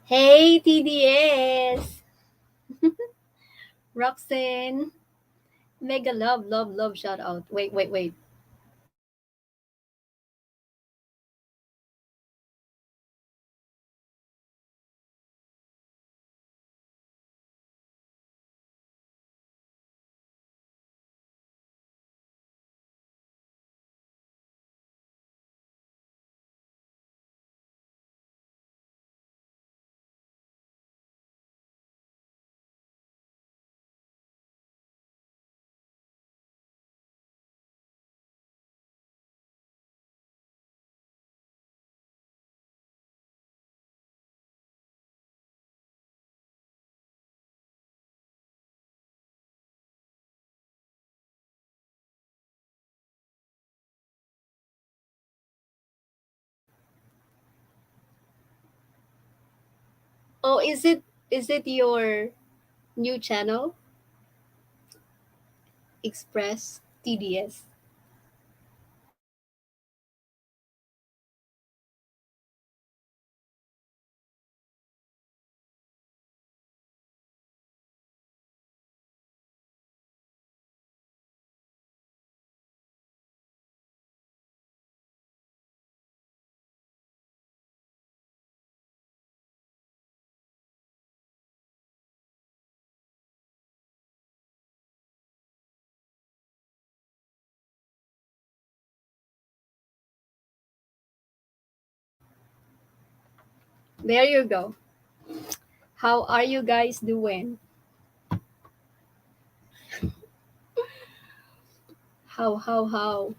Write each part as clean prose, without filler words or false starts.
Hey, TDS! Roxanne! Mega love, love, love shout out. Wait, wait, wait. Oh, is it your new channel? Express TDS. There you go. How are you guys doing? How?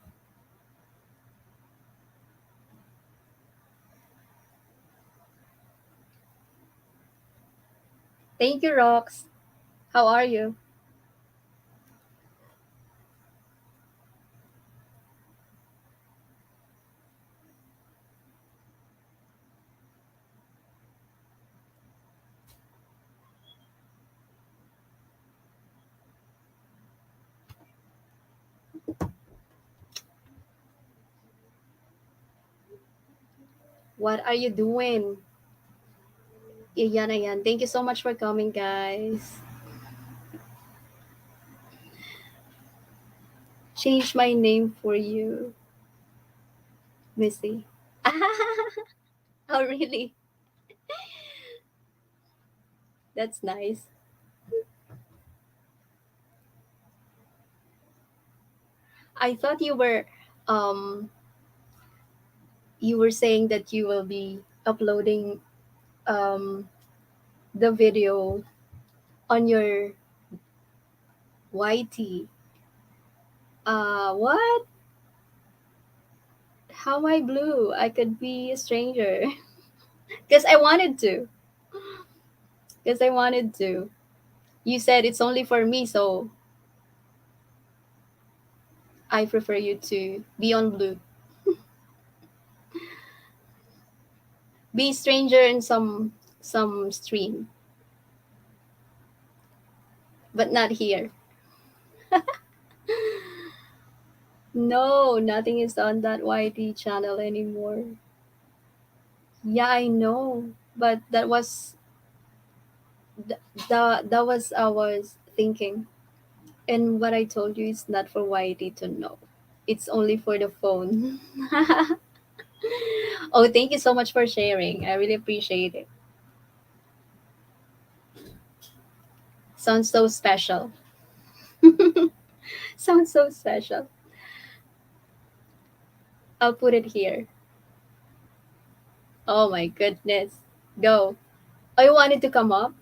Thank you, Rox. How are you? What are you doing? Ayan, ayan. Thank you so much for coming, guys. Change my name for you, Missy. Oh, really? That's nice. I thought um you were saying that you will be uploading um the video on your YT. What? How am I blue? I could be a stranger. Because I wanted to. Because I wanted to. You said it's only for me, so I prefer you to be on blue. Be stranger in some stream, but not here. No, nothing is on that YT channel anymore. Yeah, I know, but that was I was thinking. And what I told you is not for YT to know. It's only for the phone. Oh, thank you so much for sharing. I really appreciate it. Sounds so special. Sounds so special. I'll put it here. Oh my goodness. Go. Oh, you wanted to come up?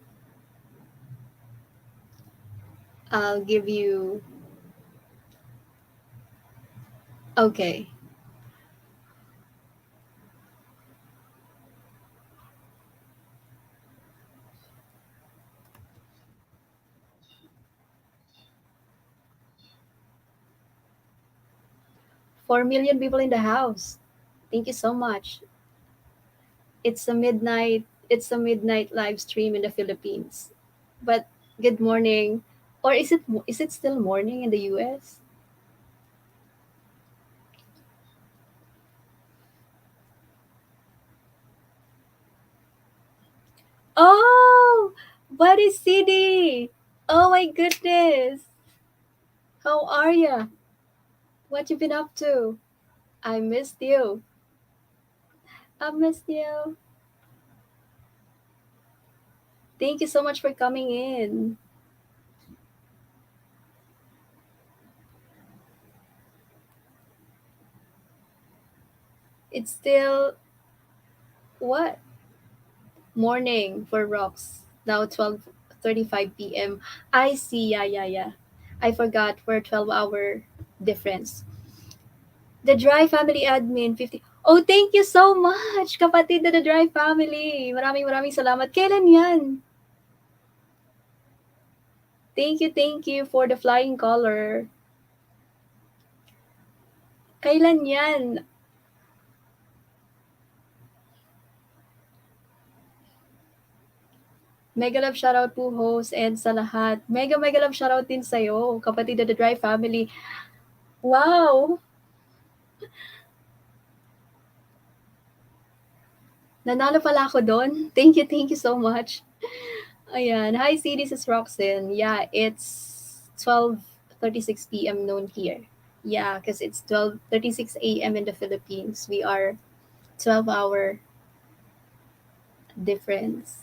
I'll give you. Okay. 4 million people in the house. Thank you so much. It's a midnight live stream in the Philippines. But good morning. Or is it still morning in the US? Oh, Buddy City. Oh my goodness. How are ya? What you been up to? I missed you. I missed you. Thank you so much for coming in. It's still what? Morning for rocks. Now 12:35 p.m. I see. Yeah, yeah, yeah. I forgot we're 12-hour difference. The Dry Family Admin 50. Oh, thank you so much, kapatid na The Dry Family. Maraming maraming salamat. Kailan yan? Thank you for the flying color. Kailan yan? Mega love shoutout po host and sa lahat. Mega love shoutout din sa'yo, kapatid na The Dry Family. Wow! Nanalo pala ako doon. Thank you so much. Ayan. Hi, C, this is Roxanne. Yeah, it's 12:36 p.m. noon here. Yeah, because it's 12:36 a.m. in the Philippines. We are 12-hour difference.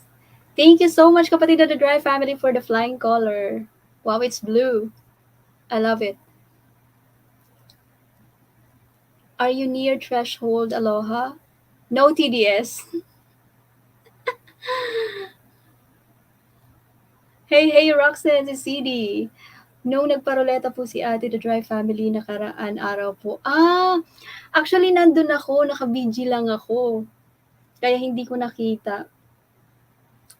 Thank you so much, kapatid of the Dry Family, for the flying color. Wow, it's blue. I love it. Are you near threshold, Aloha? No TDS. Hey, Roxanne, si CD. Nung nagparoleta po si Ate the Dry Family nakaraan araw po. Actually nandun ako, naka-BG lang ako. Kaya hindi ko nakita.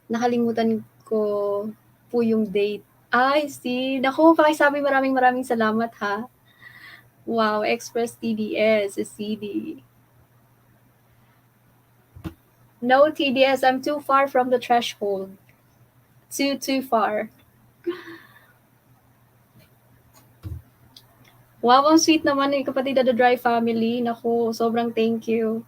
Nakalimutan ko po yung date. Ay, see. Naku, pakisabi maraming maraming salamat ha. Wow, Express TDS, CD. No TDS, I'm too far from the threshold. Too far. Wow, ang sweet naman eh, kapatid na The Dry Family. Naku, sobrang thank you.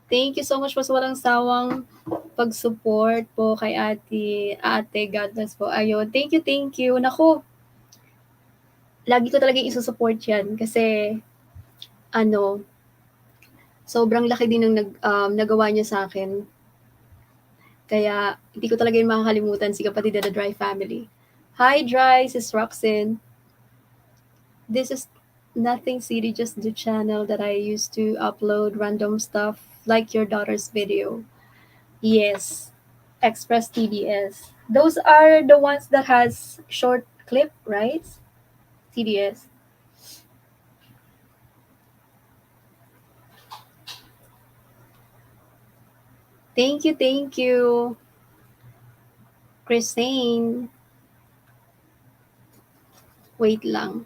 Thank you so much po sa walang sawang pag-support po kay ate, God bless po. Ayun, thank you. Naku, lagi ko talaga isusupport yan kasi, ano, sobrang laki din ng nagawa niya sa akin. Kaya, hindi ko talaga yun makakalimutan si kapatid na The Dry Family. Hi, Dry, sis Roxanne. This is nothing city, just the channel that I used to upload random stuff like your daughter's video. Yes, Express TDS. Those are the ones that has short clip, right? TDS. Thank you, Christine. Wait lang.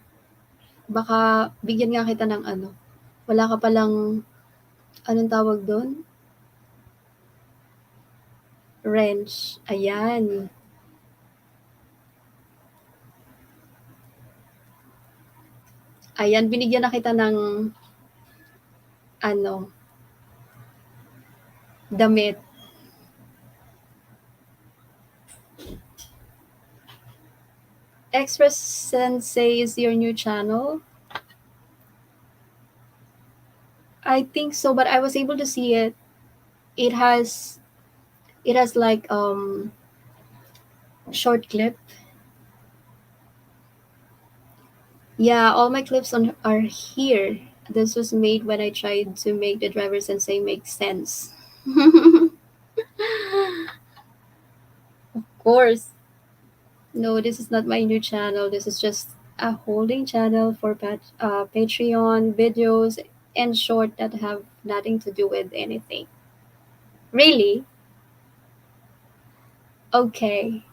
Baka bigyan nga kita ng ano. Wala ka palang, anong tawag doon? Wrench. Ayan. Ayan, binigyan na kita ng ano, damit. Express Sensei is your new channel? I think so, but I was able to see it. It has like short clip. Yeah, all my clips are here. This was made when I tried to make the driver sensei make sense. Of course. No, this is not my new channel. This is just a holding channel for Patreon videos and short that have nothing to do with anything. Really? Okay.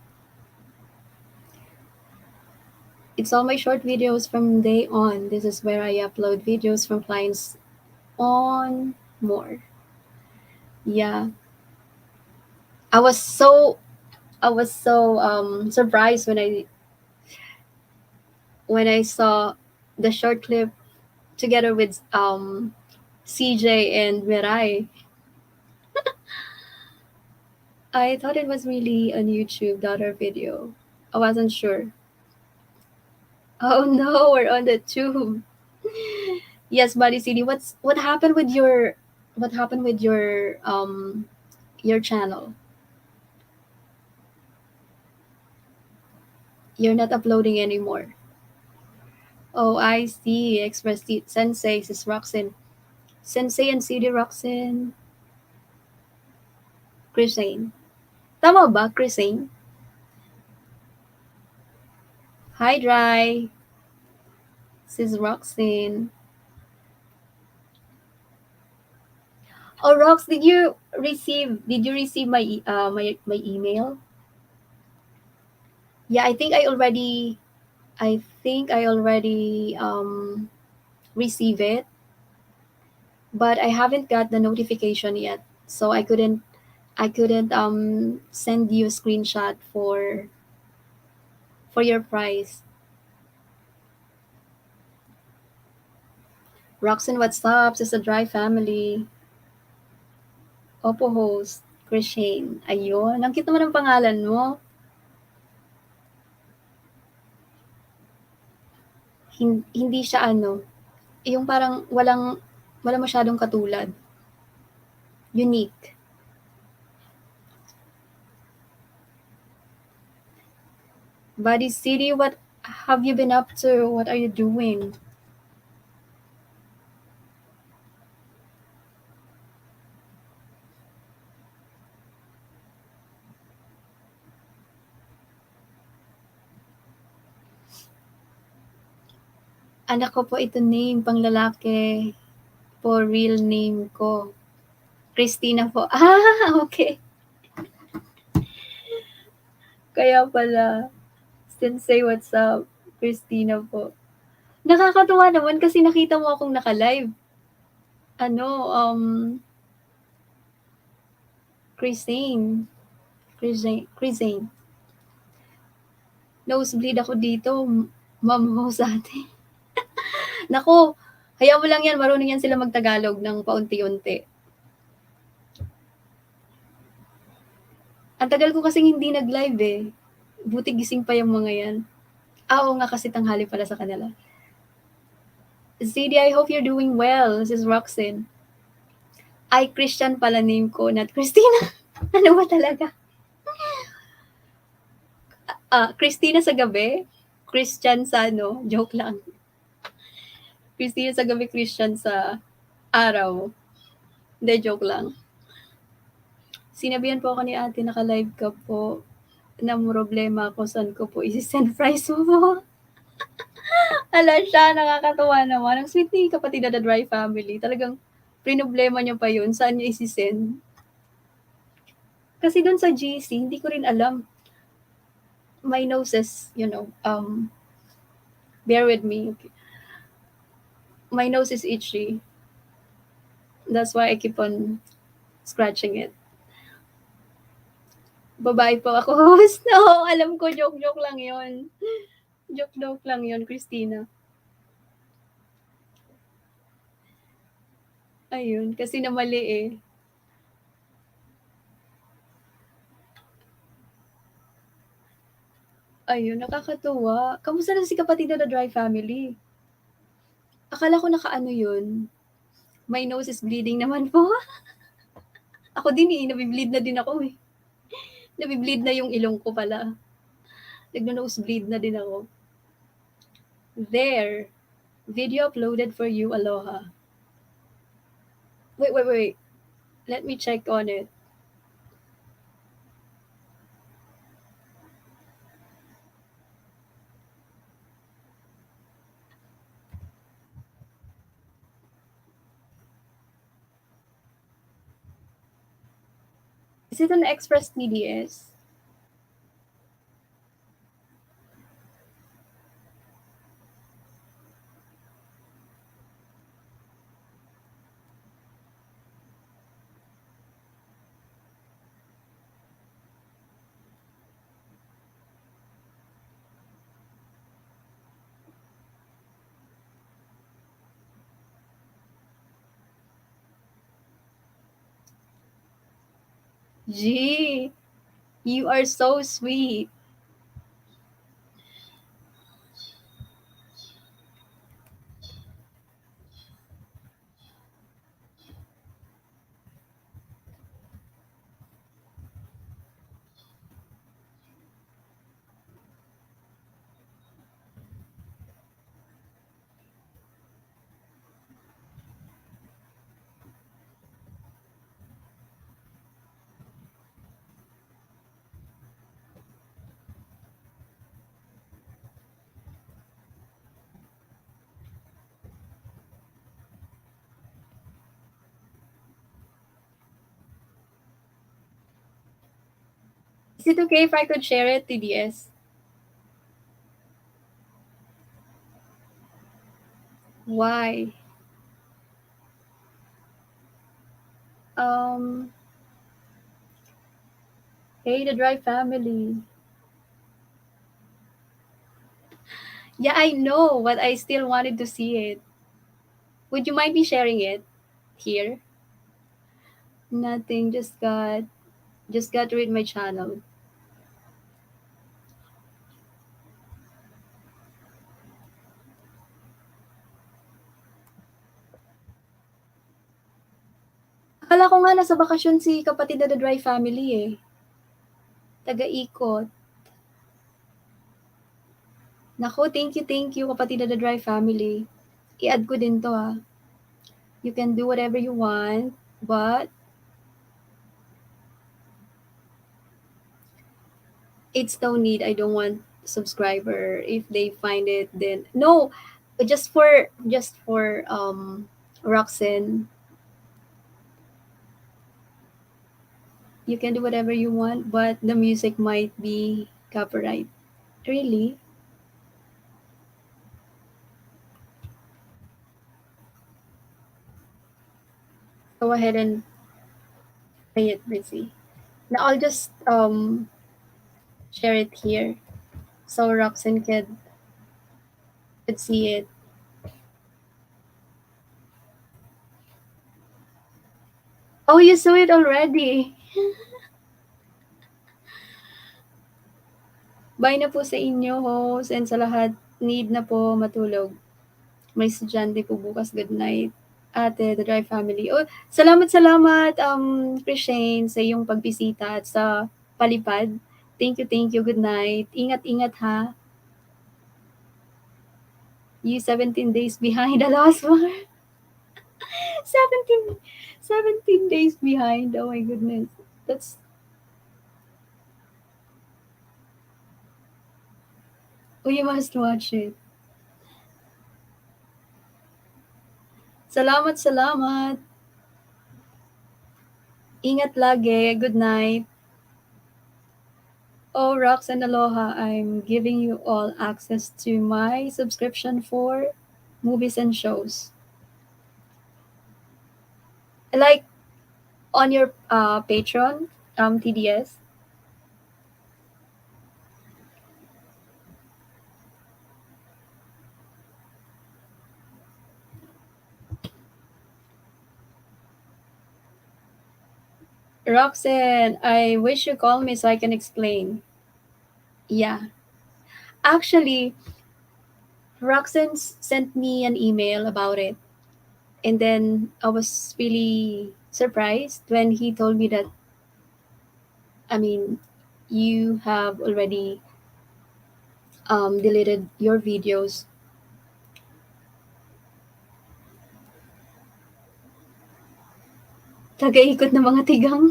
It's all my short videos from day on. This is where I upload videos from clients on more. Yeah. I was so I was so surprised when I saw the short clip together with CJ and Mirai. I thought it was really a YouTube daughter video. I wasn't sure. Oh no, we're on the tube. Yes, Buddy City. What happened with your channel? You're not uploading anymore. Oh, I see. Express Sensei is Roxin. Sensei and CD Roxin. Chrisane. Tama ba, Chrisane? Hi, Dry. Sis Roxin. Oh, Rox, did you receive my email? Yeah, I think I already receive it, but I haven't got the notification yet. So I couldn't send you a screenshot for your prize. Roxanne, what's up? This is a dry family. Oppo host, Chrisane. Ayun. Ang cute naman ng pangalan mo. Hindi siya ano, yung parang wala masyadong katulad. Unique. Buddy City, what have you been up to? What are you doing? Anak ko po ito name, pang lalaki. Po real name ko. Christina po. Ah, okay. Kaya pala. Sensei, what's up? Christina po. Nakakatuwa naman kasi nakita mo akong naka-live. Ano, Chrisane. Chrisane. Nosebleed ako dito. Ma'am ho sa atin. Naku, hayaan mo lang yan. Marunong yan sila magtagalog ng paunti-unti. Ang tagal ko kasing hindi nag-live eh. Buti gising pa yung mga yan. Ah, oo nga kasi tanghali pala sa kanila. ZD, I hope you're doing well. This is Roxanne. Ay, Christian pala name ko, not Christina. Ano ba talaga? Christina sa gabi, Christian sa ano, joke lang. Christina sa gabi, Christian sa araw. Hindi, joke lang. Sinabihan po ako ni ate, naka-live ka po. Na problema ako, saan ko po isi-send price mo po. Ala siya, nakakatuwa naman. Ang sweet ni kapatid na The Dry Family. Talagang pinoblema niya pa yun, saan niya isi-send. Kasi doon sa GC, hindi ko rin alam. My nose is, bear with me. Okay. My nose is itchy. That's why I keep on scratching it. Babae po ako host. No, alam ko, joke-joke lang yon. Joke-joke lang yon, Christina. Ayun, kasi namali eh. Ayun, nakakatuwa. Kamusta na si kapatid na The Dry Family? Akala ko nakaano yun. My nose is bleeding naman po. Ako din eh, nabibleed na din ako eh. Nabibleed na yung ilong ko pala. Nagno-nosebleed na din ako. There. Video uploaded for you, Aloha. Wait. Let me check on it. Is it an Express TDS? Gee, you are so sweet. Is it okay if I could share it, TDS? Why? Um, hey, the Dry family. Yeah, I know, but I still wanted to see it. Would you mind me sharing it here? Nothing, just got to read my channel. Akala ko nga nasa bakasyon si kapatid na The Dry family eh. Taga-ikot. Naku, thank you kapatid na The Dry family. I-add ko din to ah. You can do whatever you want, but it's no need. I don't want subscriber. If they find it, then no. Just for Roxanne, you can do whatever you want, but the music might be copyright. Really? Go ahead and play it, Busy. Now I'll just share it here so Roxanne could see it. Oh, you saw it already. Bye na po sa inyo, host, and sa lahat, need na po matulog. May estudyante po bukas, good night. Ate, the Dry family. Oh, salamat, Christian, sa iyong pagbisita at sa palipad. Thank you, good night. Ingat-ingat ha. You 17 days behind the last one. 17, 17 days behind. Oh my goodness. That's, oh, you must watch it. Salamat. Ingat lagi. Good night. Oh, Rox and Aloha, I'm giving you all access to my subscription for movies and shows. Like on your Patreon, TDS. Roxanne, I wish you call me so I can explain. Yeah. Actually, Roxanne sent me an email about it. And then I was really surprised when he told me that, I mean, you have already deleted your videos. Tagaikot ng mga tigang.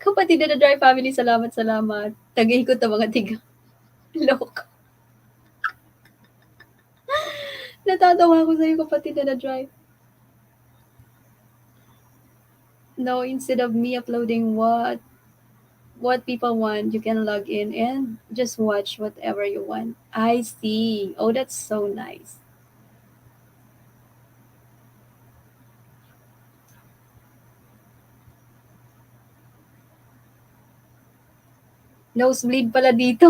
Kapatid na Dry family, salamat. Tagaikot ng mga tigang. Loko. Natatawa ako sa'yo, kapatid na Dry. No, instead of me uploading what people want, you can log in and just watch whatever you want. I see. Oh, that's so nice. Nosebleed pala dito.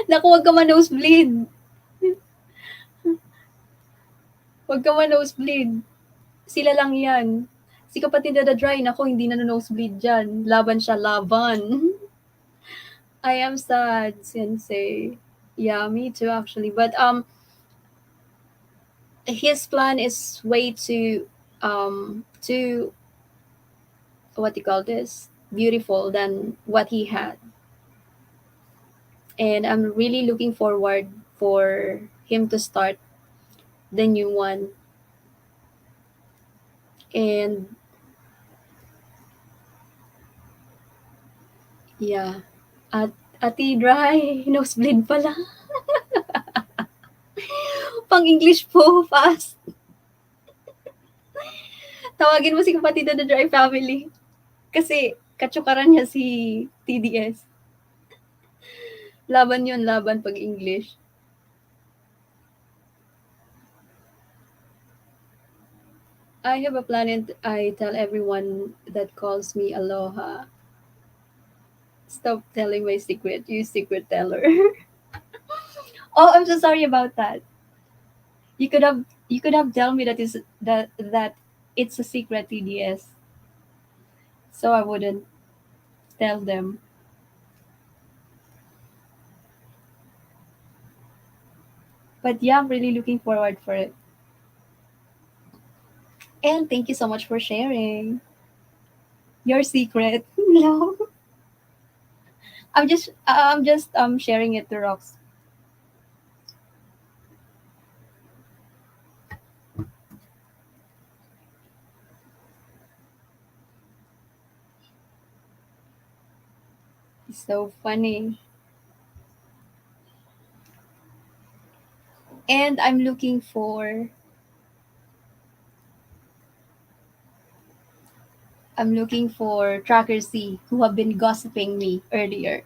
Naku, wag ka ma-nosebleed. Wag ka ma-nosebleed. Sila lang yan. Si kapatid na dry, nako, hindi na nosebleed dyan. Laban siya, laban. I am sad, sensei. Yeah, me too, actually. But his plan is way too what you call this beautiful than what he had, and I'm really looking forward for him to start the new one. And yeah, at Ati Dry, nosebleed pala. Pang English po, fast. Tawagin mo si kapatid na Dry family. Kasi katsukaran niya si TDS. Laban yun, laban pag English. I have a plan and I tell everyone that calls me Aloha. Stop telling my secret, you secret teller. Oh, I'm so sorry about that. You could have told me that it's a secret TDS, so I wouldn't tell them. But yeah, I'm really looking forward for it. And thank you so much for sharing your secret. No, I'm just sharing it to Rox. It's so funny. And I'm looking for Tracker C who have been gossiping me earlier.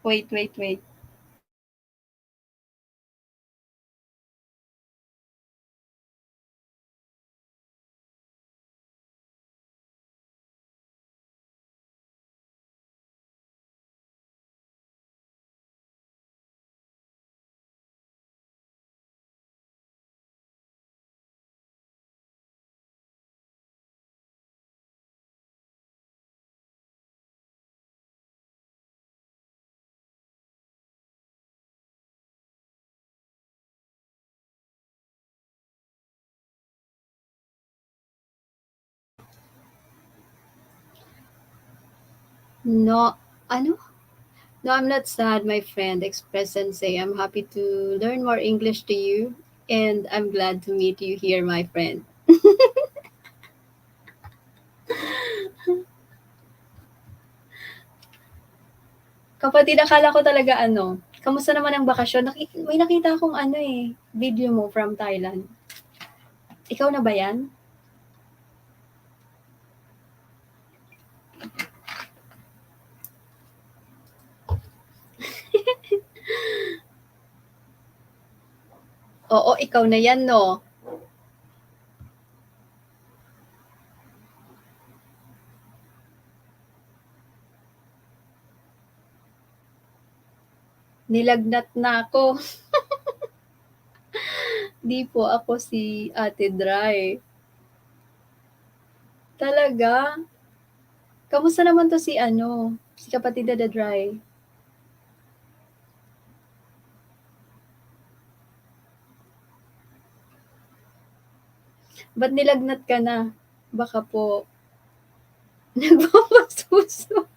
Wait, wait, wait. No, ano? No, I'm not sad, my friend. Express Sensei. I'm happy to learn more English to you, and I'm glad to meet you here, my friend. Kapatid, akala ko talaga kamusta naman ang bakasyon? May nakita akong video mo from Thailand. Ikaw na ba yan? Oo, ikaw na yan, no? Nilagnat na ako. Di po ako si Ate Dry. Talaga? Kamusta naman to si kapatid na Dry? Ba't nilagnat ka na? Baka po nagpapasuso.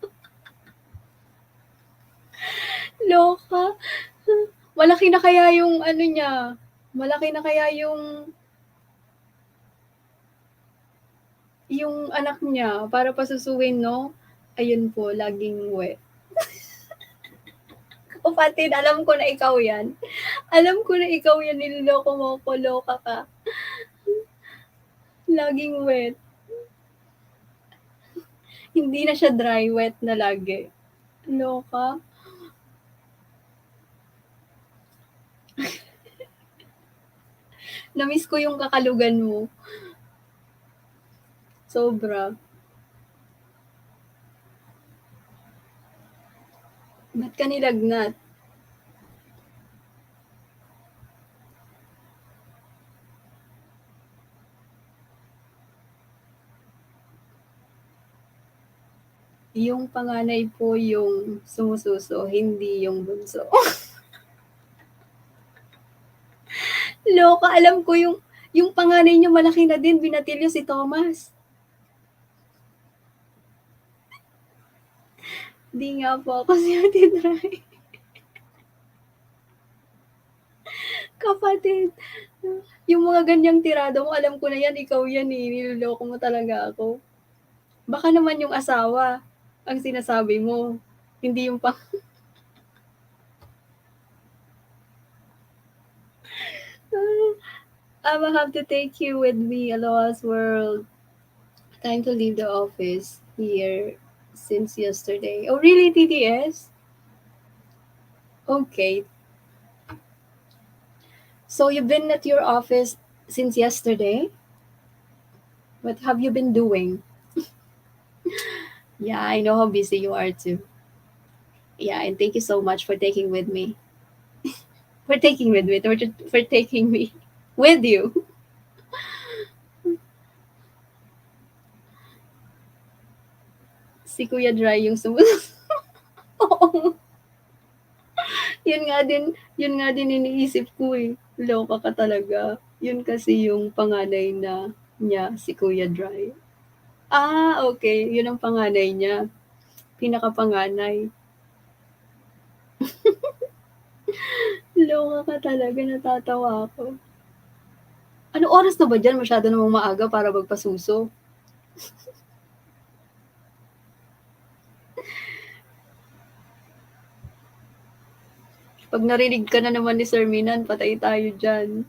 Loka. Malaki na kaya yung niya? Malaki na kaya yung anak niya para pasusuin, no? Ayun po, laging wet. Kapatid, alam ko na ikaw yan. Alam ko na ikaw yan, niloloko mo ko, loka ka. Laging wet. Hindi na siya dry, wet na lagi. Loka. Namiss ko yung kakalugan mo. Sobra. Ba't ka nilagnat? Yung panganay po yung sumususo, hindi yung bunso. Loka, alam ko yung panganay niyo malaki na din, binatilyo si Thomas. Di nga po ako si Ate Dry. Kapatid, yung mga ganyang tirada mo, alam ko na yan, ikaw yan eh, niloloko mo talaga ako. Baka naman yung asawa ang sinasabi mo, hindi yung pang... I will have to take you with me, Aloha's World. Time to leave the office here since yesterday. Oh, really, TTS? Okay. So you've been at your office since yesterday? What have you been doing? Yeah, I know how busy you are too. Yeah, and thank you so much for taking with me. For taking with me, for taking me with you. Si Kuya Dry yung sumunod. Oo. Yun nga din iniisip ko eh. Loka ka talaga. Yun kasi yung panganay na niya, si Kuya Dry. Ah, okay. Yun ang panganay niya. Pinakapanganay. Loka ka talaga, natatawa ako. Ano oras na ba dyan? Masyado namang maaga para magpasuso. Pag narinig ka na naman ni Sir Minan, patay tayo dyan.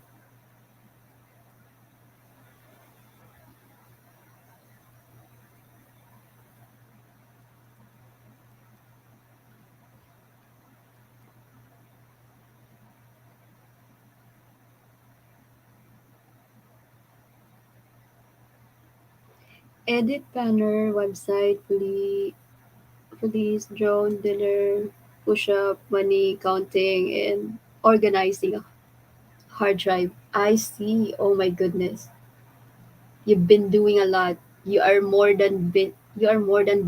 Edit banner, website, police, drone, dealer, push-up, money, counting, and organizing a hard drive. I see. Oh my goodness. You've been doing a lot. You are more than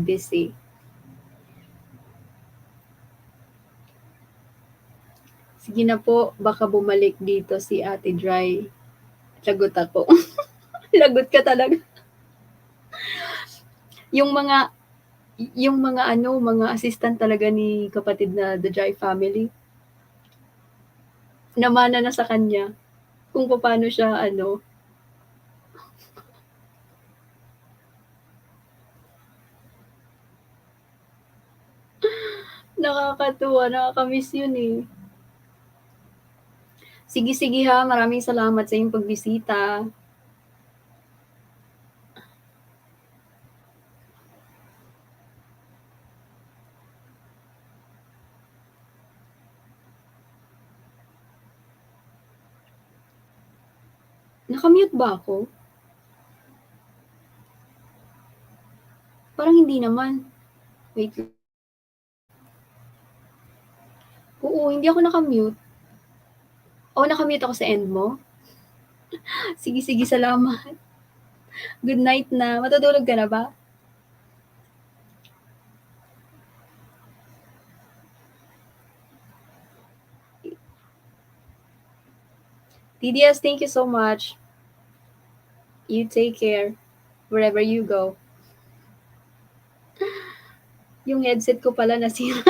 busy. Sige na po, baka bumalik dito si Ate Dry. Lagot ako. Lagot ka talaga. Yung mga yung mga ano, mga assistant talaga ni kapatid na The Dry Family, namana na sa kanya kung paano siya ano, nakakatuwa, nakakamiss yun eh. Sige, sige ha, maraming salamat sa iyong pagbisita. Nakamute ba ako? Parang hindi naman. Wait. Oo, hindi ako nakamute. O, nakamute ako sa end mo? Sige, sige, salamat. Good night na. Matutulog ka na ba? TDS, thank you so much. You take care wherever you go. Yung headset ko pala nasira.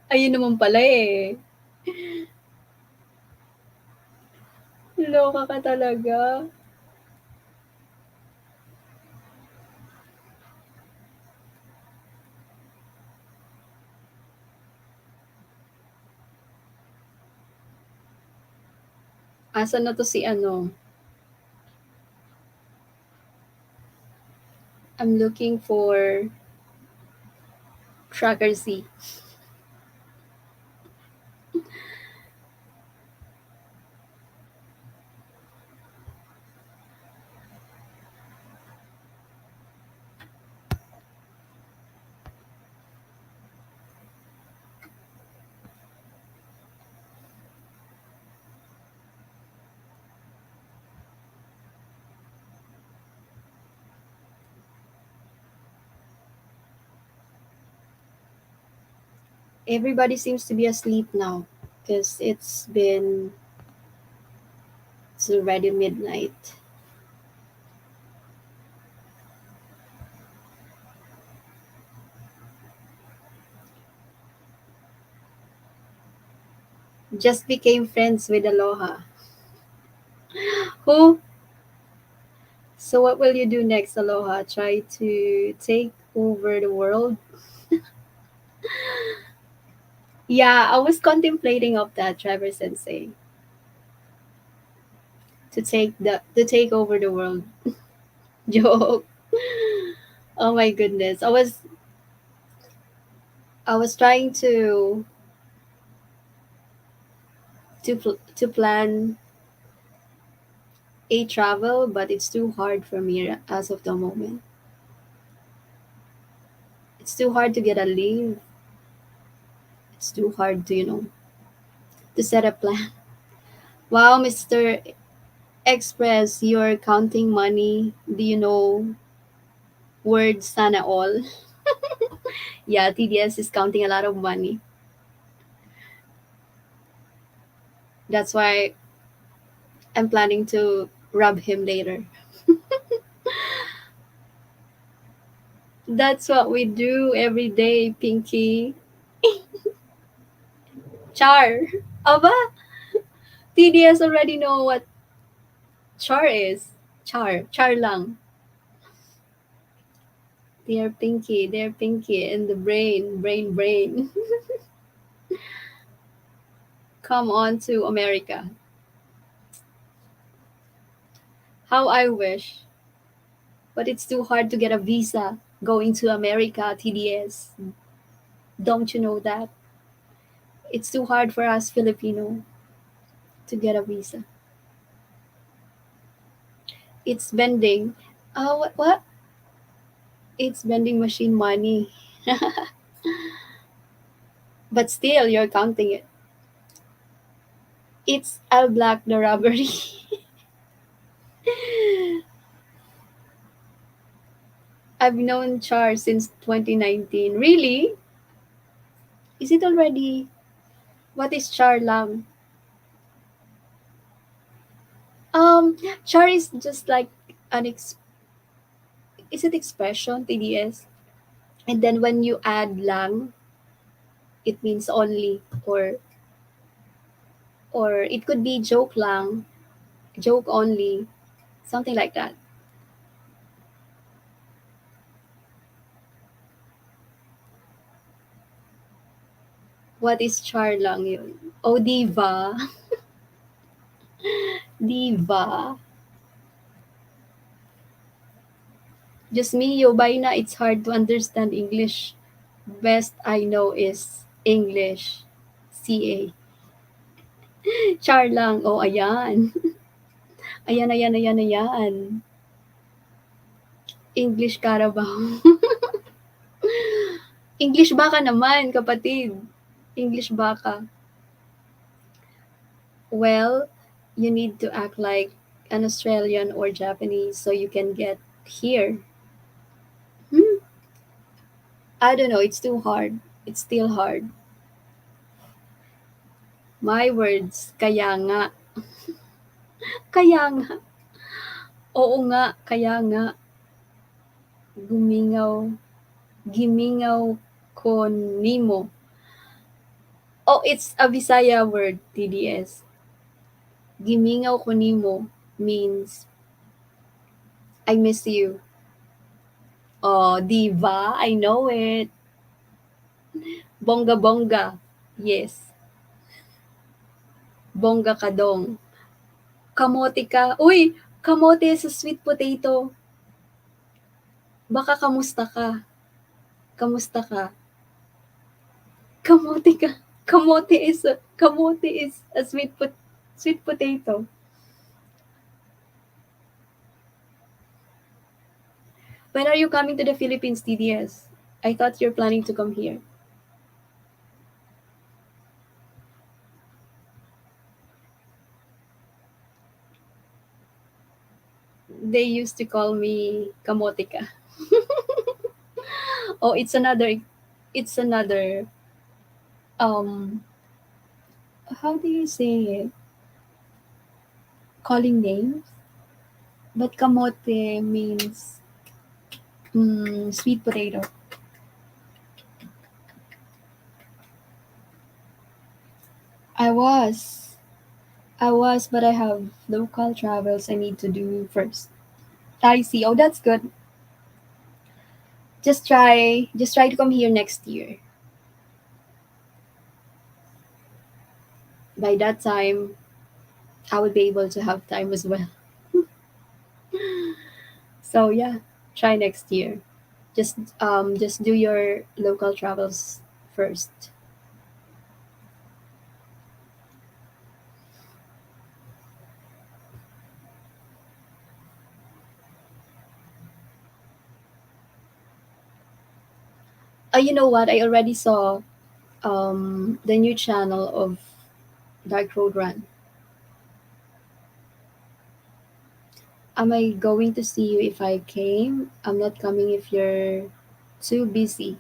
Ayun naman pala eh. Loka ka talaga. Asan na to si ano? I'm looking for Tracker Z. Everybody seems to be asleep now because it's already midnight. Just became friends with Aloha. Who? So what will you do next, Aloha? Try to take over the world? Yeah, I was contemplating of that, Trevor Sensei, to take over the world. Joke. Oh my goodness. I was trying to plan a travel, but it's too hard for me as of the moment. It's too hard to get a leave. It's too hard to, to set a plan. Wow, Mr. Express, you're counting money. Do you know word sana all? Yeah, TDS is counting a lot of money. That's why I'm planning to rob him later. That's what we do every day, Pinky. Char. Aba, TDS already know what char is. Char lang. Dear Pinky, and the brain. Come on to America. How I wish. But it's too hard to get a visa going to America, TDS. Don't you know that? It's too hard for us Filipino to get a visa. It's vending. What? It's vending machine money. But still, you're counting it. It's Al Black the robbery. I've known Char since 2019. Really? Is it already? What is Char lang? Um, Char is just like an is it expression, TDS? And then when you add lang, it means only, or it could be joke lang, joke only, something like that. What is char lang yun? Oh, diva. Diva. Just me, yo, by na, it's hard to understand English. Best I know is English. CA. Char lang. Oh, ayan. Ayan. English Carabao. English baka naman, kapatid. English baka. Well, you need to act like an Australian or Japanese so you can get here. Hmm? I don't know, it's too hard. It's still hard. My words, kaya nga. Kaya nga. Oo nga, kaya nga. Gumingaw, gimingaw ko nimo. Oh, it's a Visaya word, TDS. Gimingaw ko nimo means I miss you. Oh, diva, I know it. Bongga bongga. Yes. Bongga kadong. Kamote ka. Uy, kamote sa sweet potato. Baka kamusta ka? Kamusta ka? Kamote ka. Kamote is a sweet potato. When are you coming to the Philippines, TDS? I thought you're planning to come here. They used to call me kamote ka. Oh, it's another um how do you say it? Calling names. But kamote means sweet potato. I was. I was, but I have local travels I need to do first. I see. Oh, that's good. Just try to come here next year. By that time, I would be able to have time as well. So yeah, try next year. Just do your local travels first. You know what? I already saw the new channel of Dark Road Run. Am I going to see you if I came? I'm not coming if you're too busy.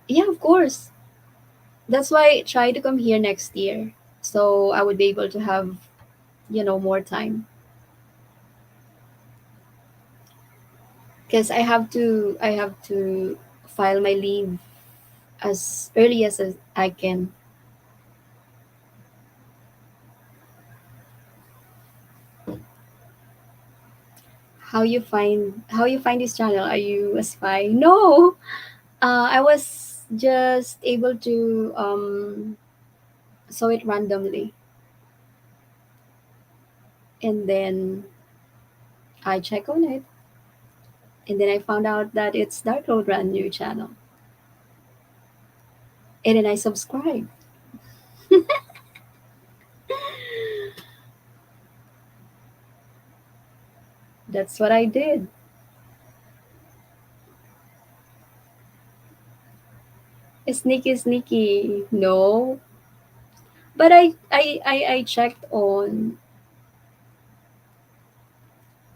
Yeah, of course. That's why I try to come here next year. So I would be able to have, more time. Because I have to file my leave as early as I can. How you find this channel? Are you a spy? No. I was just able to saw it randomly, and then I check on it, and then I found out that it's Dark Road Run new channel, and then I subscribed. That's what I did. Sneaky, sneaky. No, but I checked on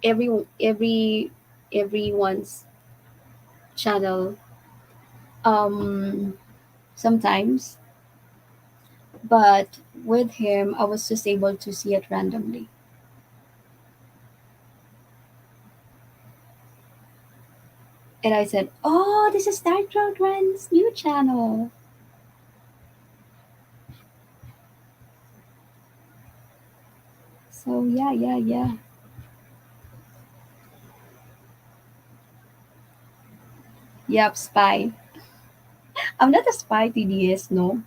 every every everyone's channel. Sometimes, but with him, I was just able to see it randomly, and I said, "Oh, this is Dark Road Run's new channel." So yeah, yeah, yeah. Yep, spy. I'm not a spy, TDS, no.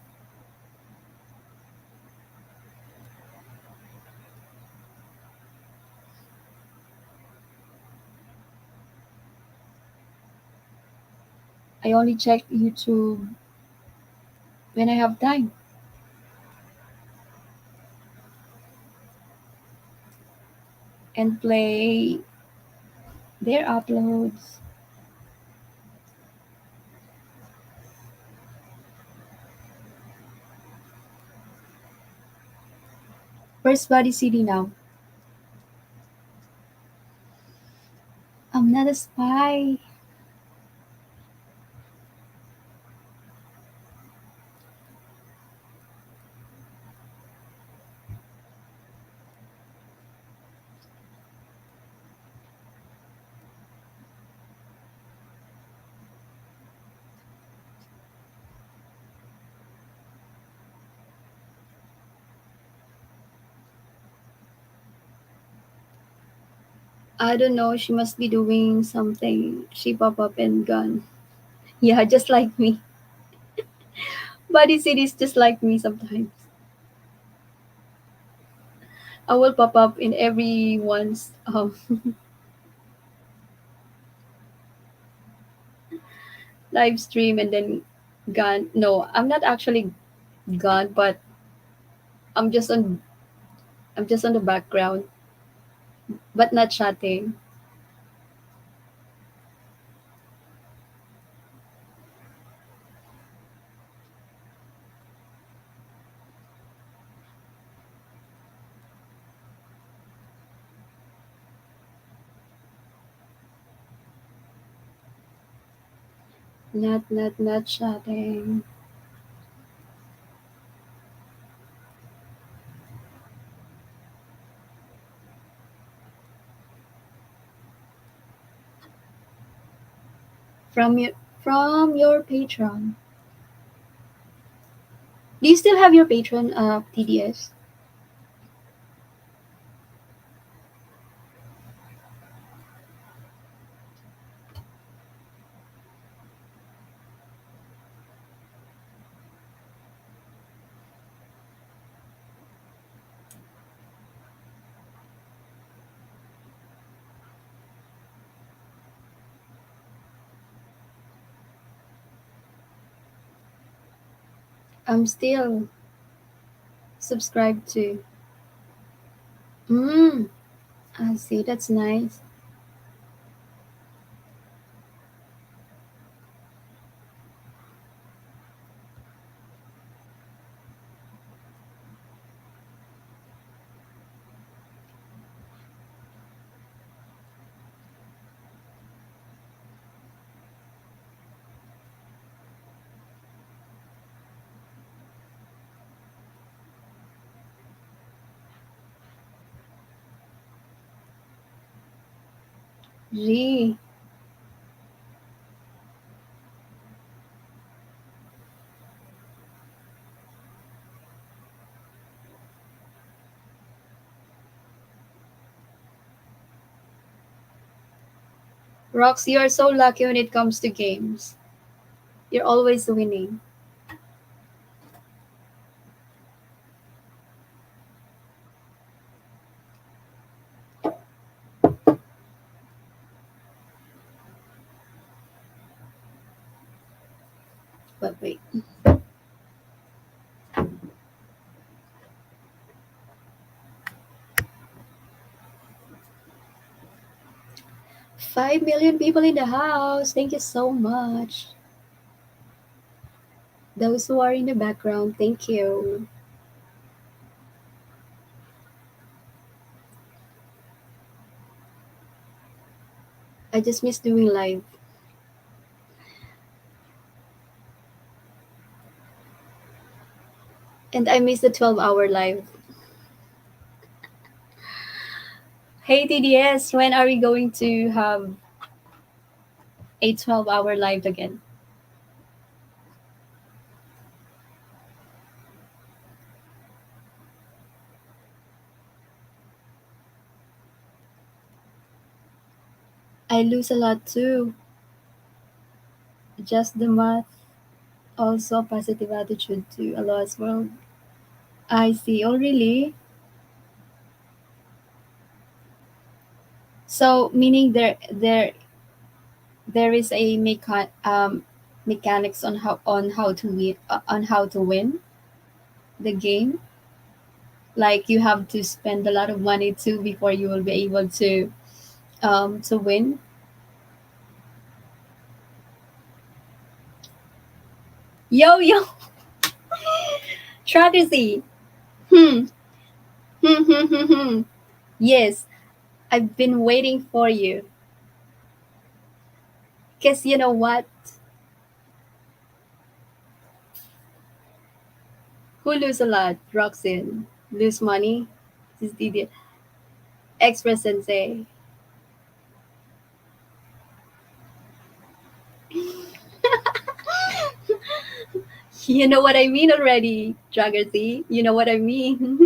I only check YouTube when I have time and play their uploads. Where's Body City now? I'm not a spy. I don't know. She must be doing something. She pop up and gone. Yeah, just like me. Body City is just like me sometimes. I will pop up in everyone's live stream and then gone. No, I'm not actually gone, but I'm just on I'm just on the background, but not chatting. Not chatting. from your Patreon. Do you still have your Patreon, TDS? I'm still subscribed to. Mm, I see. That's nice. Gee, Rox, you are so lucky when it comes to games. You're always winning. But wait, 5 million people in the house. Thank you so much. Those who are in the background, thank you. I just miss doing live. And I miss the 12-hour live. Hey TDS, when are we going to have a 12-hour live again? I lose a lot too. Just the math. Also positive attitude to a lost world. I see. Oh really? So meaning there is a mechanics on how to win the game. Like you have to spend a lot of money too before you will be able to win. Yo yo strategy. Hmm. Hmm, hmm, hmm, hmm. Yes, I've been waiting for you. Cause you know what? Who lose a lot? Roxin. Lose money? This is the Express Sensei. You know what I mean already, Jagarthi. You know what I mean.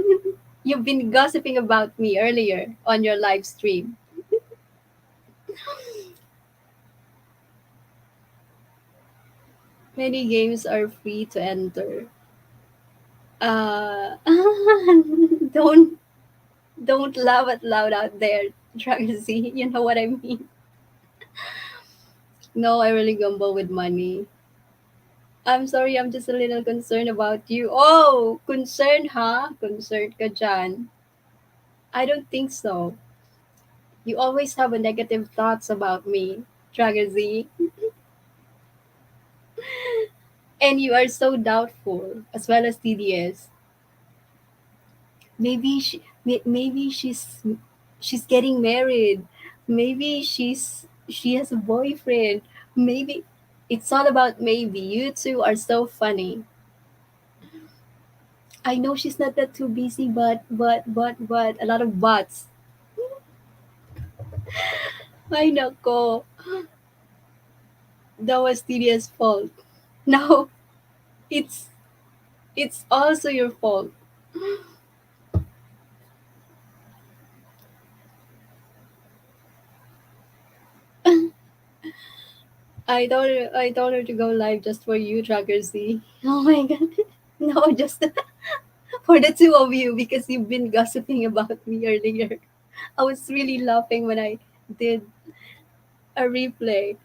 You've been gossiping about me earlier on your live stream. Many games are free to enter. Uh, don't don't laugh out loud out there, Jagarthi. You know what I mean. No, I really gamble with money. I'm sorry, I'm just a little concerned about you. Oh, concerned, huh? Concerned ka dyan. I don't think so. You always have a negative thoughts about me, Tragazi. And you are so doubtful, as well as TDS. Maybe she's getting married. Maybe she has a boyfriend. Maybe it's all about maybe. You two are so funny. I know she's not that too busy, but a lot of buts. Ay nako. That was TDS' fault. Now it's it's also your fault. I told her to go live just for you, Tracker Z. Oh my god. No, just for the two of you because you've been gossiping about me earlier. I was really laughing when I did a replay.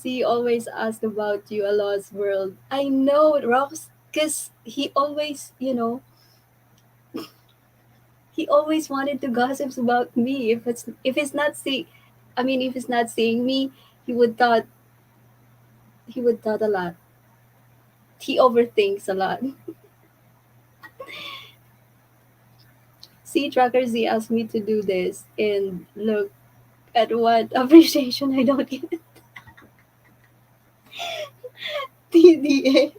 He always asked about you, a lost world. I know, Rox, because he always wanted to gossip about me. If it's not see, I mean, if it's not seeing me, he he would thought a lot. He overthinks a lot. See, Tracker Z asked me to do this, and look at what appreciation I don't get. TDS,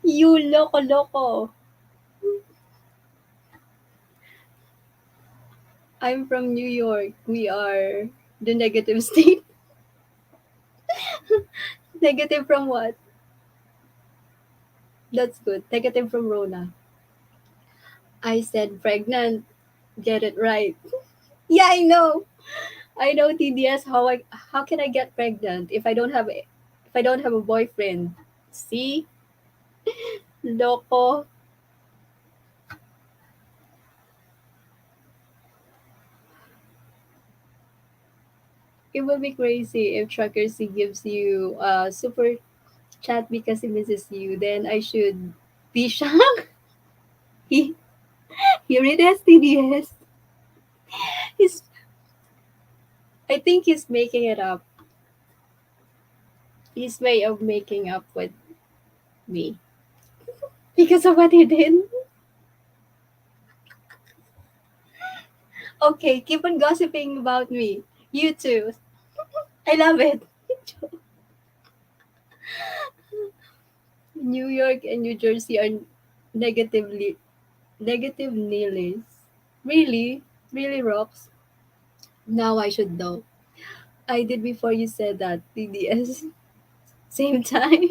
you loco loco. I'm from New York. We are the negative state. Negative from what? That's good. Negative from Rona. I said pregnant. Get it right. Yeah, I know. I know TDS. How can I get pregnant if I don't have a boyfriend? See, loco. It will be crazy if Trucker C gives you a super chat because he misses you. Then I should be shocked. He Here it is, TDS. He's I think he's making it up. His way of making up with me because of what he did. Okay, keep on gossiping about me. You too. I love it. New York and New Jersey are negative nihilists. Really? Really rocks? Now I should know. I did before you said that, TDS. Same time.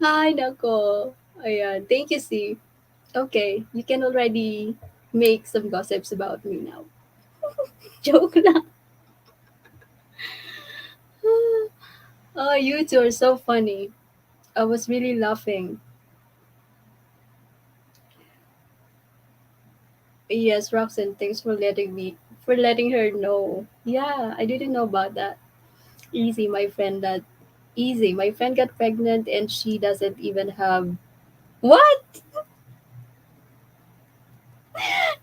Ay, nako. Ayan. Thank you, C. Okay, you can already make some gossips about me now. Joke lang. Oh, you two are so funny. I was really laughing. Yes, Roxanne, thanks for letting her know. Yeah, I didn't know about that. Easy, my friend that easy. My friend got pregnant and she doesn't even have what?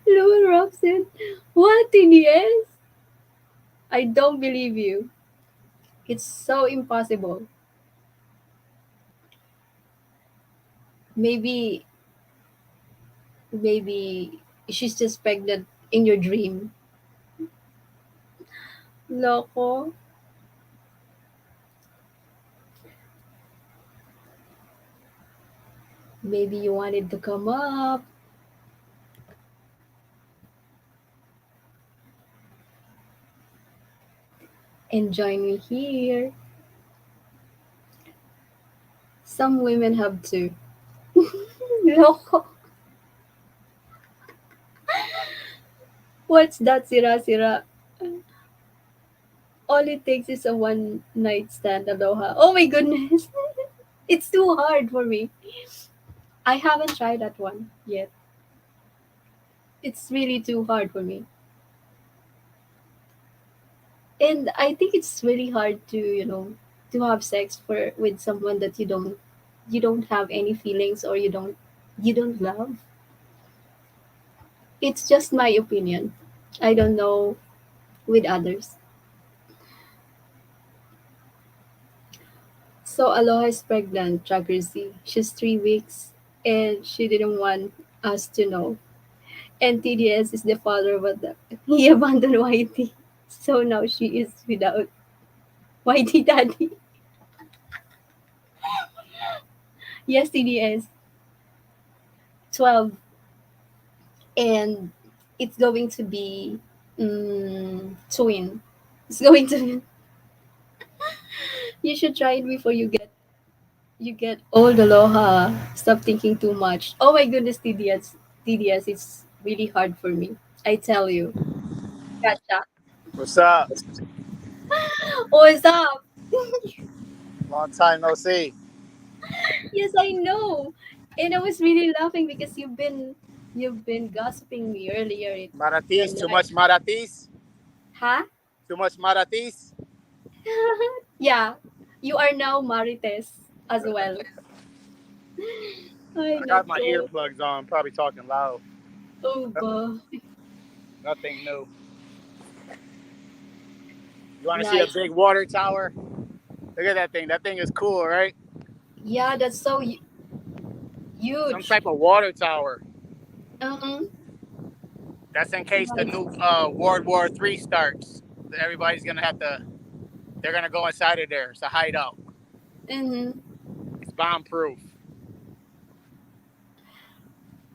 Lord Roxanne. What in the end? I don't believe you. It's so impossible. Maybe maybe she's just pregnant in your dream. Loco. Maybe you wanted to come up and join me here. Some women have to. Loco. What's that, sira sira? All it takes is a one night stand, aloha. Oh my goodness. It's too hard for me. I haven't tried that one yet. It's really too hard for me. And I think it's really hard to have sex for with someone that you don't have any feelings or you don't love. It's just my opinion. I don't know with others. So Aloha is pregnant, Jagrazi. She's 3 weeks and she didn't want us to know. And TDS is the father of the he abandoned Whitey. So now she is without Whitey daddy. Yes, TDS. 12. And it's going to be twin. It's going to. You should try it before you get old. Aloha. Stop thinking too much. Oh my goodness, TDS, it's really hard for me. I tell you. Gotcha. What's up? What's up? Long time no see. Yes, I know. And I was really laughing because you've been gossiping me earlier in your Maratis, too life. much Maratis? Huh? Too much Maratis? Yeah. You are now Marites as well. Ay, I got my nako. earplugs on, probably talking loud. Oh, ba. Nothing new. You want to see a Nice. big water tower? Look at that thing. That thing is cool, right? Yeah, that's so Some huge. type of water tower. Uh-huh. That's in case the Nice. new World War III starts. Everybody's gonna have to. They're gonna go inside of there. It's a hideout. Mm-hmm. It's bomb proof.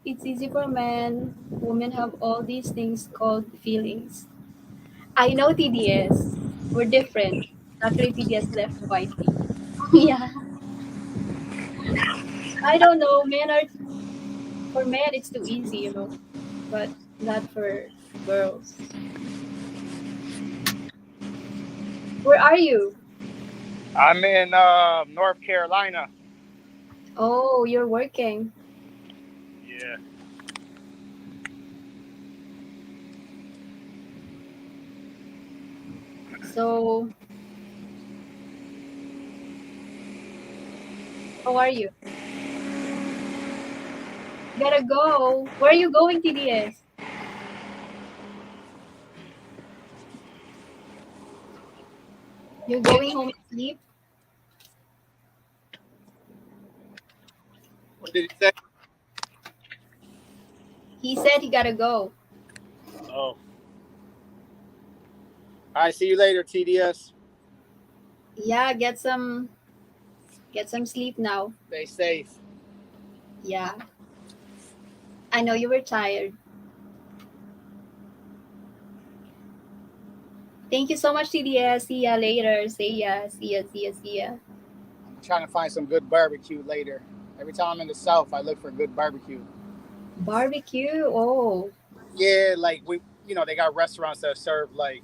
It's easy for men. Women have all these things called feelings. I know TDS. We're different. Actually, TDS left quietly. Yeah. I don't know. For men, it's too easy, but not for girls. Where are you? I'm in North Carolina. Oh, you're working. Yeah. So, how are you? Gotta go. Where are you going, TDS? You're going home and sleep? What did he say? He said he gotta go. Oh. All right. See you later, TDS. Yeah, get some sleep now. Stay safe. Yeah. I know you were tired. Thank you so much, TDS. See ya later. See ya. See ya. See ya. See ya. I'm trying to find some good barbecue later. Every time I'm in the South, I look for good barbecue. Barbecue. Oh. Yeah, like they got restaurants that serve like,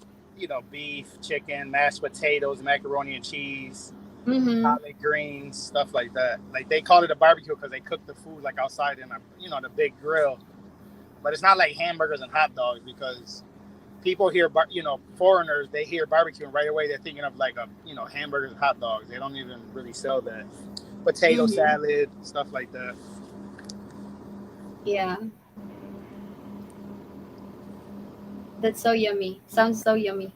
beef, chicken, mashed potatoes, macaroni and cheese, Mm-hmm. collard greens, stuff like that. Like they call it a barbecue because they cook the food like outside in the big grill. But it's not like hamburgers and hot dogs because people hear, foreigners, they hear barbecue and right away they're thinking of like hamburgers and hot dogs. They don't even really sell that. Potato Mm-hmm. salad, stuff like that. Yeah. That's so yummy. Sounds so yummy.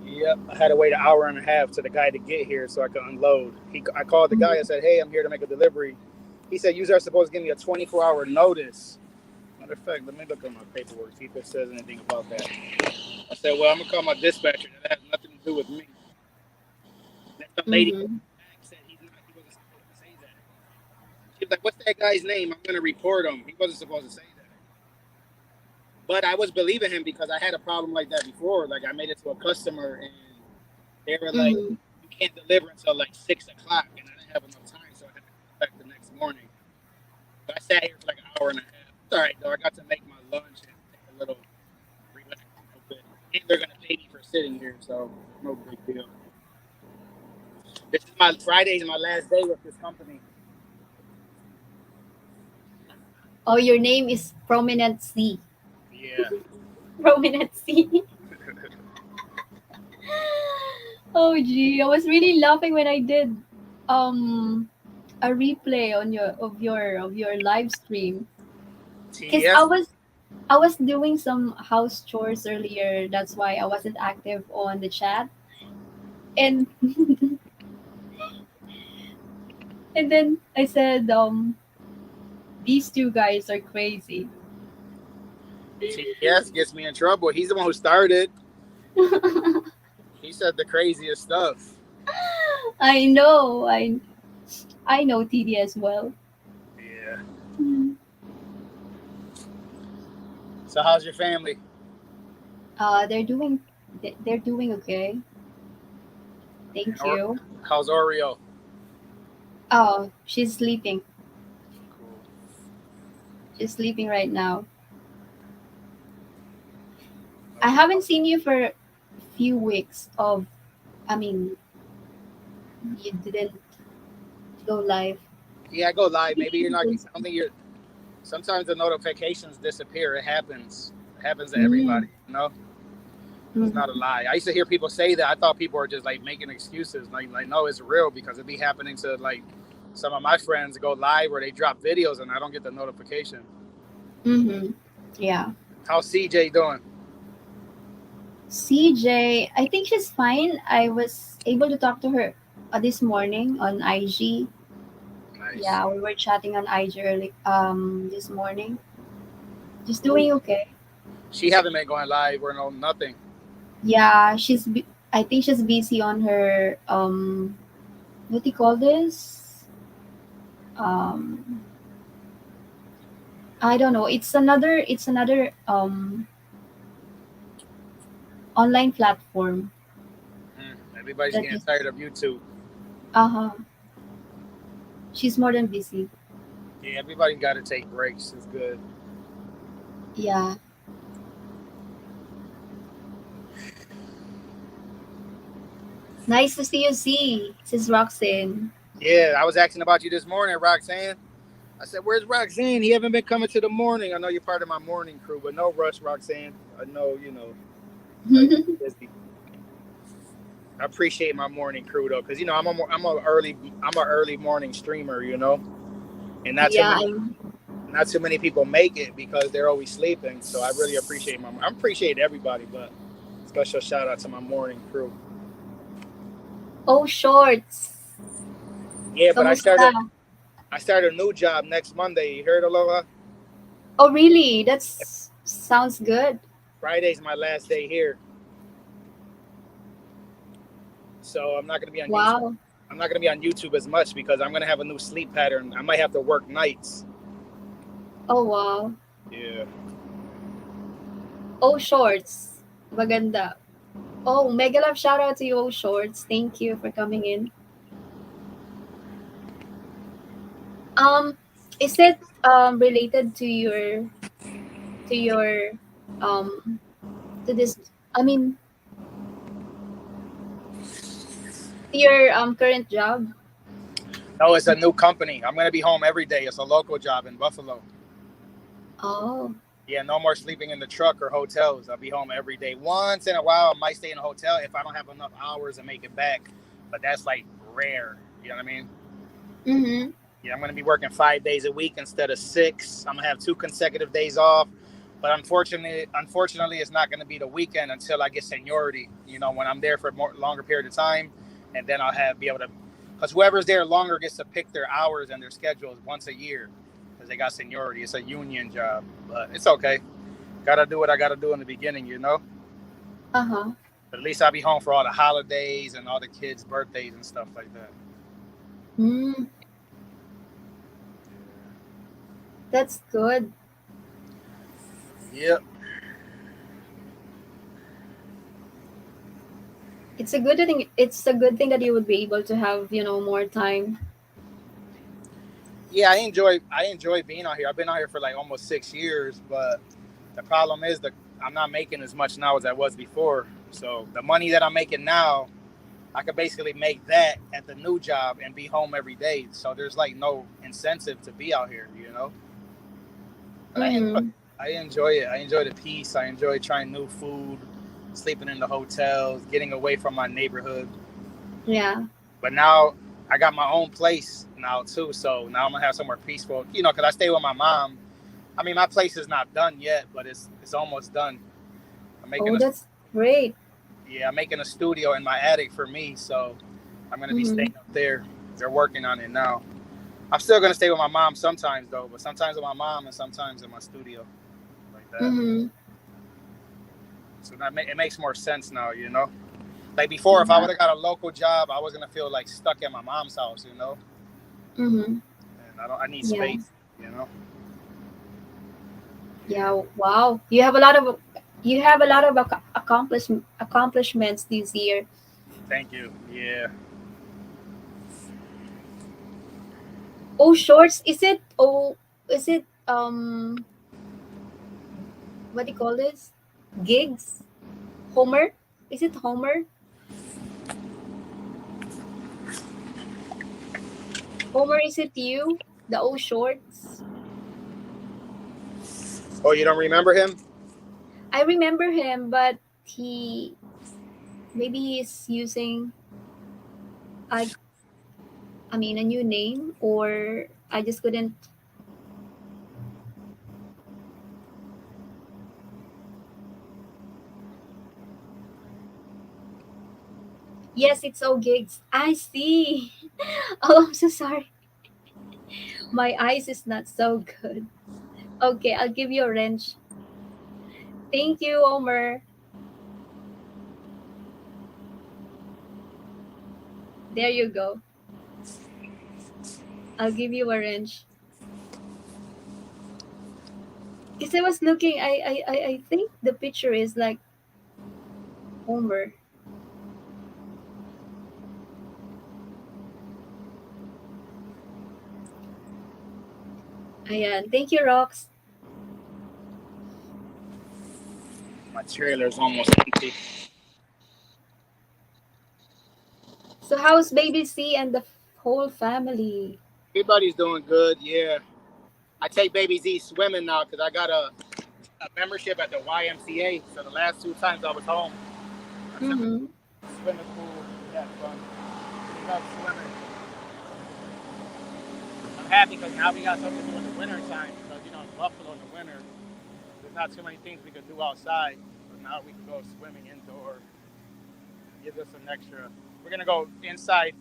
Yep, I had to wait an hour and a half to the guy to get here so I could unload. I called the guy. I Mm-hmm. said, "Hey, I'm here to make a delivery." He said, "You are supposed to give me a 24-hour notice." Matter of fact, let me look at my paperwork, see if it says anything about that. I said, "Well, I'm gonna call my dispatcher. That has nothing to do with me." Then the lady Mm-hmm. back said he wasn't supposed to say that. She was like, "What's that guy's name? I'm gonna report him. He wasn't supposed to say that." But I was believing him because I had a problem like that before. Like I made it to a customer and they were like, Mm-hmm. "You can't deliver until like 6 o'clock," and I didn't have enough time, so I had to come back the next morning. So I sat here for like an hour and a half. It's all right though. I got to make my lunch and take a little relax a little bit. And they're gonna pay me for sitting here, so no big deal. This is my Friday's my last day with this company. Oh, your name is Prominent C. Yeah. Prominent C. Oh, gee, I was really laughing when I did um a replay on your live stream because I TDS. was I was doing some house chores earlier. That's why I wasn't active on the chat. And and then I said, these two guys are crazy. TDS gets me in trouble. He's the one who started. He said the craziest stuff. I know, I know TD as well. Yeah. Mm. So how's your family? They're doing okay. And Thank you. how's Oreo? Oh, she's sleeping. Cool. She's sleeping right now. I Okay. haven't seen you for a few weeks of, I mean, you didn't go live. Yeah, I go live. Maybe Maybe you're not. I because, don't think you're. Sometimes the notifications disappear. It happens. It happens to mm, everybody. You know, it's not a mm, lie. I used to hear people say that. I thought people were just like making excuses. Like no, it's real because it be happening to like some of my friends go live or they drop videos and I don't get the notification. mm-hmm. Yeah. How's CJ doing? CJ, I think she's fine. I was able to talk to her this morning on IG. Nice. Yeah, we were chatting on IG early this morning. Just Cool. doing okay. She haven't been going live or no nothing. Yeah, I think she's busy on her what do you call this? Um I don't know. It's another online platform Everybody's that getting is tired of YouTube. uh-huh. She's more than busy. Yeah, everybody got to take breaks. It's good. Yeah. Nice to see you, Z. This is Roxanne. Yeah, I was asking about you this morning, Roxanne. I said, "Where's Roxanne? He haven't been coming to the morning. I know you're part of my morning crew, but no rush, Roxanne. I know you're busy. I appreciate my morning crew though, because I'm a early morning streamer, and Yeah, I'm not too many people make it because they're always sleeping. So I really appreciate I appreciate everybody, but special shout out to my morning crew. oh shorts. Yeah, but Kamusta? I started a new job next Monday. You heard, Aloha? Oh really? That's sounds good. Friday's my last day here, so I'm not gonna be on YouTube. Wow. I'm not gonna be on YouTube as much because I'm gonna have a new sleep pattern. I might have to work nights. Oh wow. Yeah. Oh shorts. Maganda. Oh, mega love shout out to you, oh shorts. Thank you for coming in. Um, is it related to your um to this I mean to your current job? No, it's a new company. I'm gonna be home every day. It's a local job in Buffalo. Oh. Yeah, no more sleeping in the truck or hotels. I'll be home every day. Once in a while, I might stay in a hotel if I don't have enough hours to make it back, but that's like rare. You know what I mean? Mm-hmm. Yeah, I'm gonna be working 5 days a week instead of 6. I'm gonna have 2 consecutive days off, but unfortunately, it's not gonna be the weekend until I get seniority. When I'm there for a longer period of time, and then be able to, because whoever's there longer gets to pick their hours and their schedules once a year, because they got seniority. It's a union job, but it's okay. Gotta do what I gotta do in the beginning. Uh-huh. But at least I'll be home for all the holidays and all the kids' birthdays and stuff like that. Mm, that's good. Yep. It's a good thing that you would be able to have, more time. Yeah, I enjoy being out here. I've been out here for like almost 6 years, but the problem is that I'm not making as much now as I was before. So the money that I'm making now, I could basically make that at the new job and be home every day. So there's like no incentive to be out here. But Mm-hmm. I enjoy it. I enjoy the peace. I enjoy trying new food, sleeping in the hotels, getting away from my neighborhood. Yeah. But now I got my own place now too. So now I'm gonna have somewhere peaceful. Because I stay with my mom. I mean, my place is not done yet, but it's almost done. I'm making Oh, a that's great. Yeah, I'm making a studio in my attic for me, so I'm gonna be Mm-hmm. staying up there. They're working on it now. I'm still gonna stay with my mom sometimes though, but sometimes with my mom and sometimes in my studio, like that. Mm-hmm. So it makes more sense now. Like before, if I Yeah. would have got a local job, I was gonna feel like stuck at my mom's house. Mm-hmm. And I need Yeah. space. You know. Yeah, wow. You have a lot of accomplishments this year. Thank you. Yeah. Oh, shorts. Is it what do you call this? Gigs? Homer? Is it Homer? Homer, is it you? The old shorts? Oh, you don't remember him? I remember him, but he maybe he's using I I mean a new name, or I just couldn't. Yes, it's all gigs. I see. Oh, I'm so sorry. My eyes is not so good. Okay, I'll give you a wrench. Thank you, Homer. There you go. I'll give you a wrench. Because I was looking, I think the picture is like Homer. Ayan. Thank you, Rox. My trailer's almost empty. So how's baby C and the whole family? Everybody's doing good. Yeah. I take Baby Z swimming now because I got a membership at the YMCA. So the last 2 times I was home, I took Mm-hmm. a swimming pool. We had fun. We love swimming. I'm happy because now we got something to do in the winter time because in Buffalo in the winter there's not too many things we could do outside. So now we can go swimming indoor. Gives us an extra. We're gonna go inside,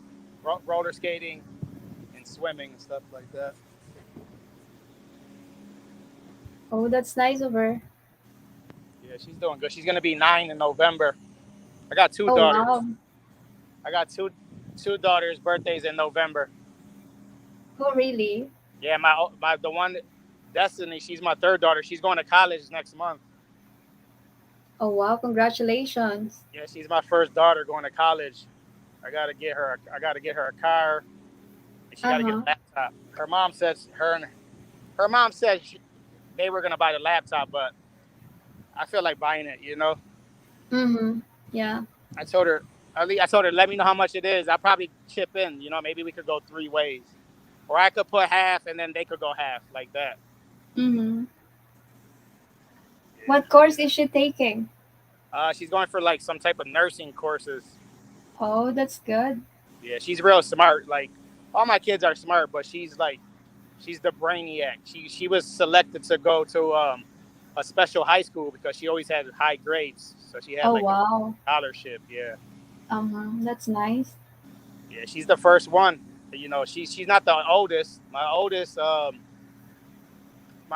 roller skating and swimming and stuff like that. Oh, that's nice of her. Yeah, she's doing good. She's gonna be 9 in November. I got two Oh, daughters. wow. I got two daughters' birthdays in November. Oh, really? Yeah, my the one, Destiny. She's my third daughter. She's going to college next month. Oh, wow. Congratulations. Yeah, she's my first daughter going to college. I gotta get her. I gotta get her a car, and she gotta get Uh-huh. a laptop. Her mom said they were gonna buy the laptop, but I feel like buying it. Mm-hmm. Yeah. I told her. I told her, let me know how much it is. I'll probably chip in. Maybe we could go 3 ways, or I could put half, and then they could go half, like that. Mm-hmm. Yeah. What course is she taking? She's going for like some type of nursing courses. Oh, that's good. Yeah, she's real smart. Like all my kids are smart, but she's the brainiac. She was selected to go to a special high school because she always had high grades. So she had Oh, like a wow. scholarship. Yeah, That's nice. yeah. She's the first one. She's not the oldest. My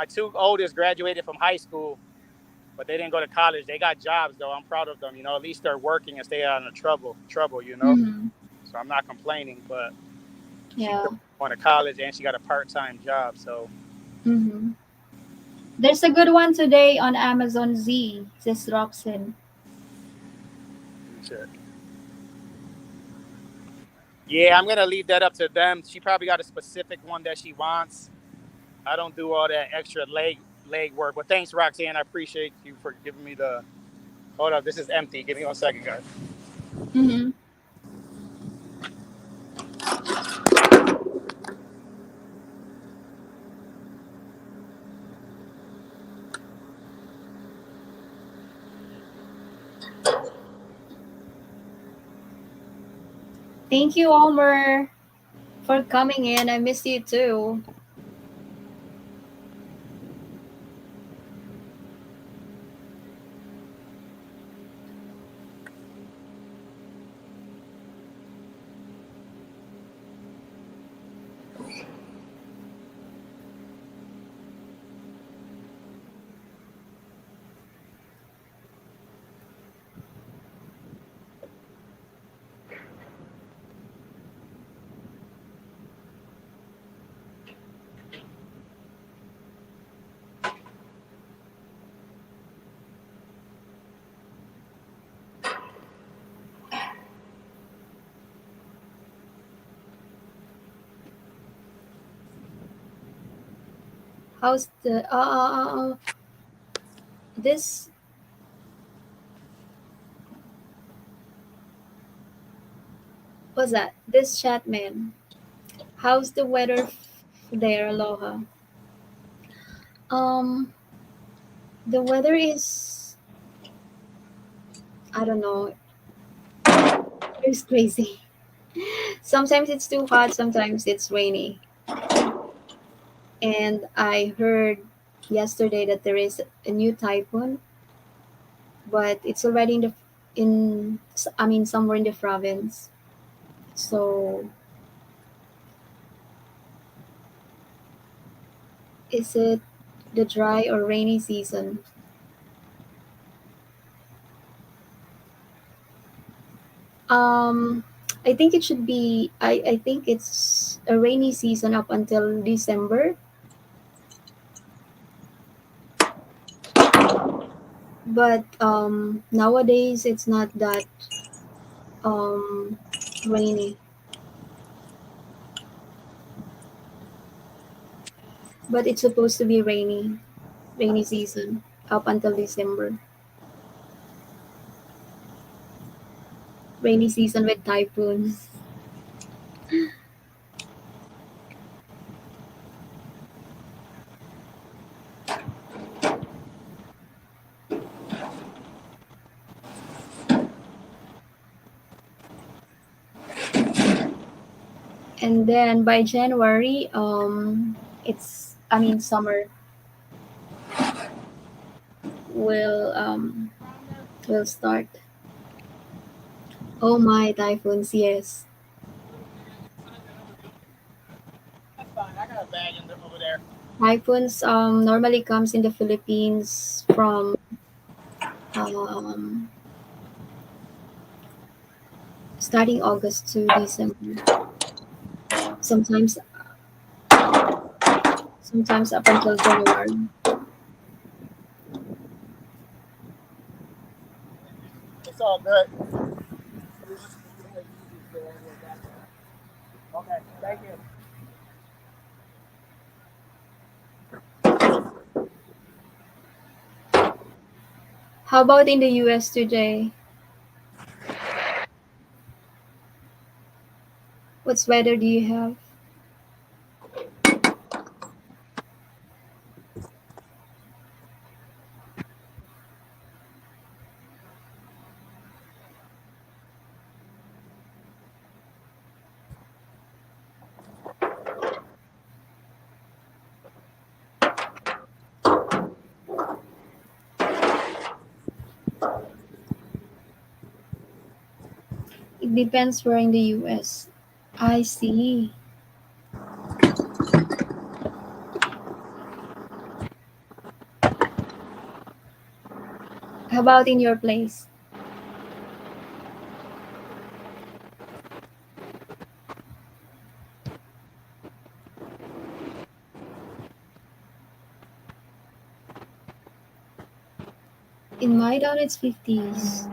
two oldest graduated from high school, but they didn't go to college. They got jobs though. I'm proud of them. At least they're working and stay out of trouble. Mm-hmm. So I'm not complaining. But she's Yeah. going to college and she got a part-time job. So Mm-hmm. There's a good one today on Amazon Z, says Roxanne. shit. Yeah, I'm gonna leave that up to them. She probably got a specific one that she wants. I don't do all that extra leg work. But thanks, Roxanne. I appreciate you for giving me the. Hold up, this is empty. Give me 1 second, guys. Mm-hmm. Thank you, Omer, for coming in. I miss you too. How's the this what's that? This chat man. How's the weather there, Aloha? Um, the weather is, I don't know, it's crazy. Sometimes it's too hot, sometimes it's rainy. And I heard yesterday that there is a new typhoon, but it's already I mean somewhere in the province. So is it the dry or rainy season? Um, I think it should be. I think it's a rainy season up until December, but nowadays it's not that um rainy. But it's supposed to be rainy season up until December. Rainy season with typhoons. And then by January, it's I mean summer will start. Oh my typhoons, yes. That's fine. I got a bag over there. Typhoons normally comes in the Philippines from um, starting August to December. Sometimes sometimes up until January. It's all good. Okay, thank you. How about in the US today? What's weather do you have? It depends where in the US. I see. How about in your place? In my town, it's 50s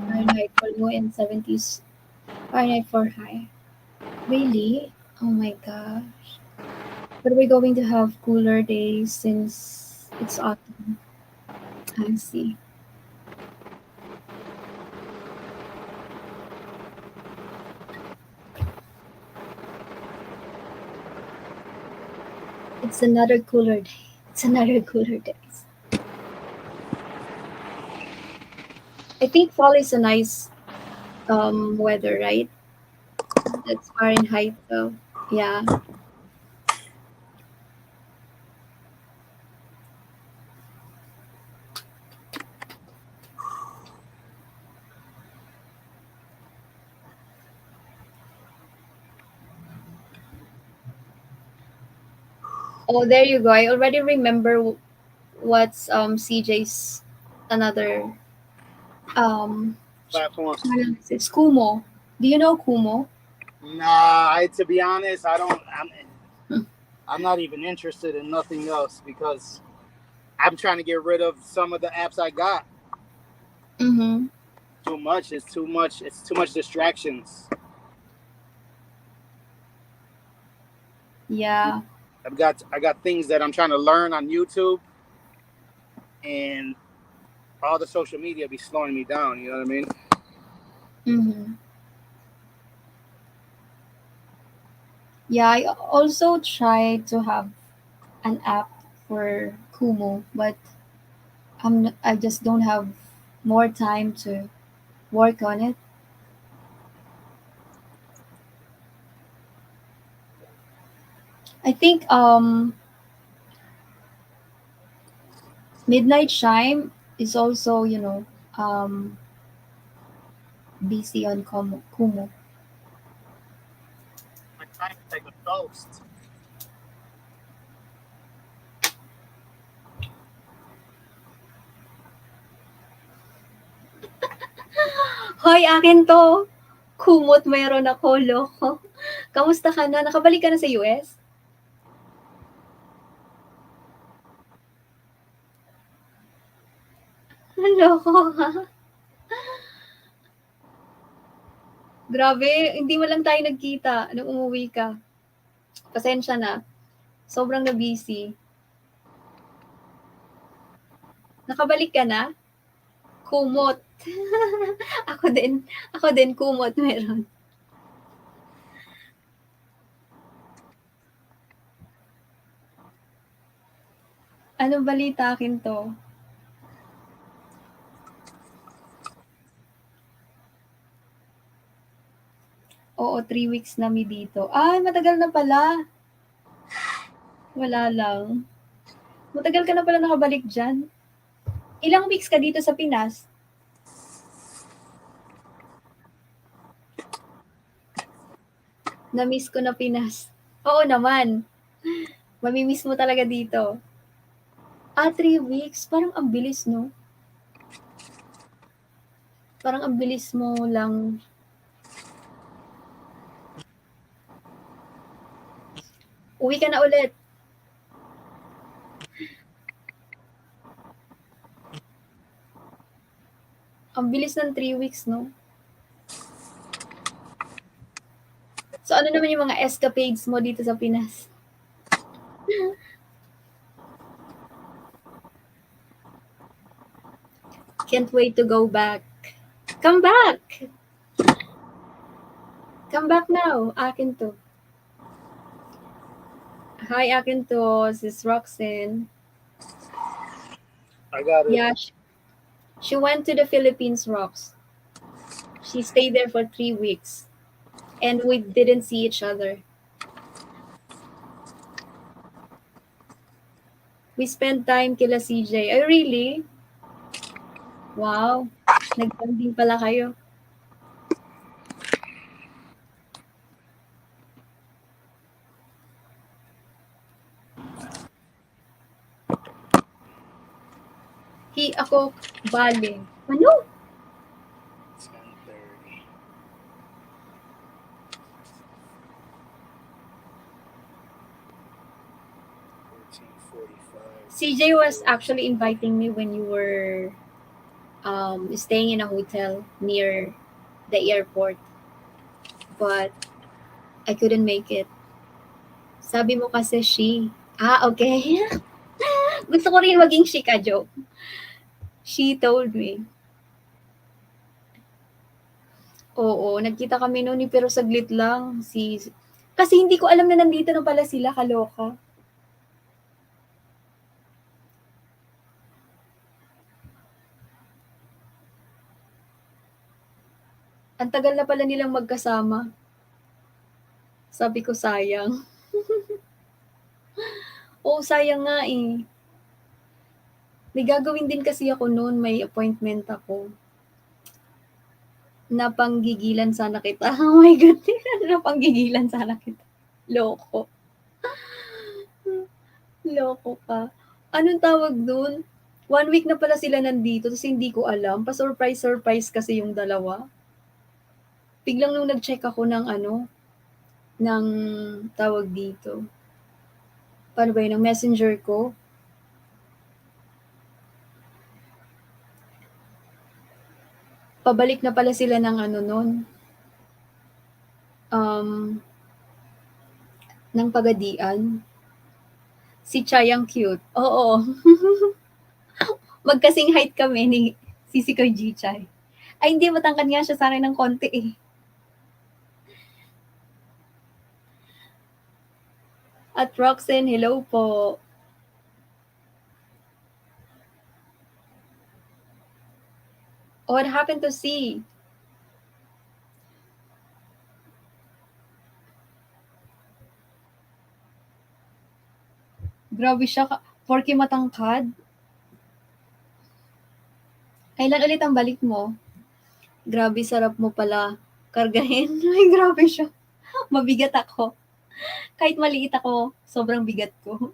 Fahrenheit for low and 70s Fahrenheit for high. Really? Oh my gosh. But we're going to have cooler days since it's autumn. I see. It's another cooler day. It's another cooler day. I think fall is a nice weather, right? That's Fahrenheit though. Yeah. Oh, there you go. I already remember what's CJ's another um Platform. channel. It's Kumo. Do you know Kumo? Nah, to be honest, I don't. Hmm. I'm not even interested in nothing else because I'm trying to get rid of some of the apps I got. Mm-hmm. Too much. It's too much. It's too much distractions. Yeah. I got things that I'm trying to learn on YouTube, and all the social media be slowing me down. You know what I mean? Mm-hmm. Yeah, I also try to have an app for Kumu, but I just don't have more time to work on it. I think Midnight Chime is also, um busy on Kumu. My time is like a ghost. Hoy, akin 'to. Kumot meron ako, loko. Kamusta ka na? Nakabalik ka na sa US? Loko ka. Grabe, hindi mo lang tayo nagkita nung umuwi ka. Pasensya na. Sobrang na busy. Nakabalik ka na? Kumot. Ako din. Ako din, kumot meron. Anong balita akin to? Oo, 3 weeks na mi dito. Ay, matagal na pala. Wala lang. Matagal ka na pala nakabalik dyan. Ilang weeks ka dito sa Pinas? Na-miss ko na Pinas. Oo naman. Mamimiss mo talaga dito. 3 weeks. Parang ang bilis, no? Parang ang bilis mo lang. Uwi ka na ulit. Ang bilis ng 3 weeks, no? So, ano naman yung mga escapades mo dito sa Pinas? Can't wait to go back. Come back! Come back now. Akin to. Hi, akin to. This is Roxanne. I got it. Yeah, she went to the Philippines, Rox. She stayed there for 3 weeks. And we didn't see each other. We spent time kila CJ. Oh, really? Wow. Nag-bonding pala kayo. Ako, bale. Ano? 10:30. CJ was actually inviting me when you were staying in a hotel near the airport. But I couldn't make it. Sabi mo kasi she. Okay. Gusto ko rin maging she ka, joke. She told me. Oo, nagkita kami noon pero saglit lang. Kasi hindi ko alam na nandito na pala sila, kaloka. Ang tagal na pala nilang magkasama. Sabi ko, sayang. Oo, sayang nga eh. May gagawin din kasi ako noon, may appointment ako. Napanggigilan sana kita. Oh my God, napanggigilan sana kita. Loko. Loko ka. Anong tawag dun? 1 week na pala sila nandito, tapos hindi ko alam. Pa-surprise kasi yung dalawa. Biglang nung nag-check ako ng tawag dito. Paano ba yun? Ng messenger ko. Pabalik na pala sila ng nun. Ng Pagadian. Si Chai ang cute. Oo. Magkasing height kami ni Sisi ko G-Chai. Ay, hindi, matangkad nga siya sa akin ng konti eh. At Roxanne, hello po. What happened to C? Grabe siya, porke matangkad. Kailan ulit ang balik mo? Grabe, sarap mo pala kargahin. Ay, grabe siya. Mabigat ako. Kahit maliit ako, sobrang bigat ko.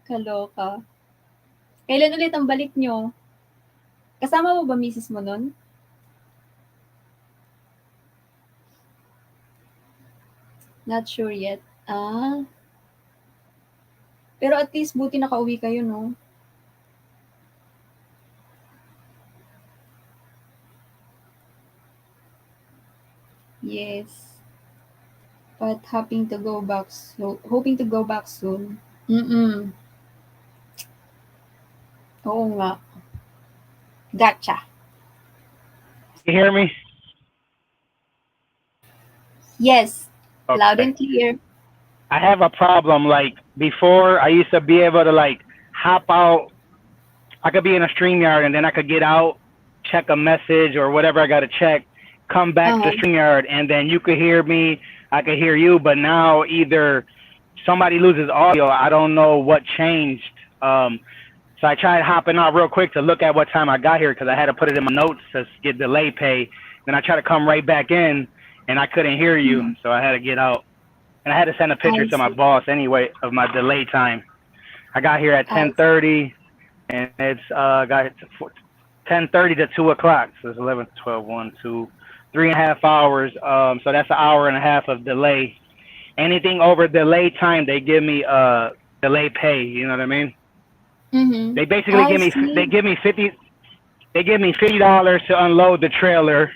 Kaloka. Kailan ulit ang balik nyo? Kasama mo ba misis mo nun? Not sure yet. Ah. Pero at least buti nakauwi kayo, no? Yes. But hoping to go back soon. Mm-mm. Oo nga. Gotcha. You hear me? Yes. Okay. Loud and clear. I have a problem. Like before, I used to be able to like hop out. I could be in a StreamYard and then I could get out, check a message or whatever I got to check, come back to StreamYard, and then you could hear me, I could hear you. But now either somebody loses audio, I don't know what changed. So I tried hopping out real quick to look at what time I got here because I had to put it in my notes to get delay pay. Then I tried to come right back in and I couldn't hear you, so I had to get out. And I had to send a picture to my boss anyway of my delay time. I got here at 10:30, and it's got 10:30 to 2 o'clock. So it's 11, 12, 1, 2, 3.5 hours. So that's an hour and a half of delay. Anything over delay time, they give me delay pay. You know what I mean? Mm-hmm. They basically give me $50 to unload the trailer.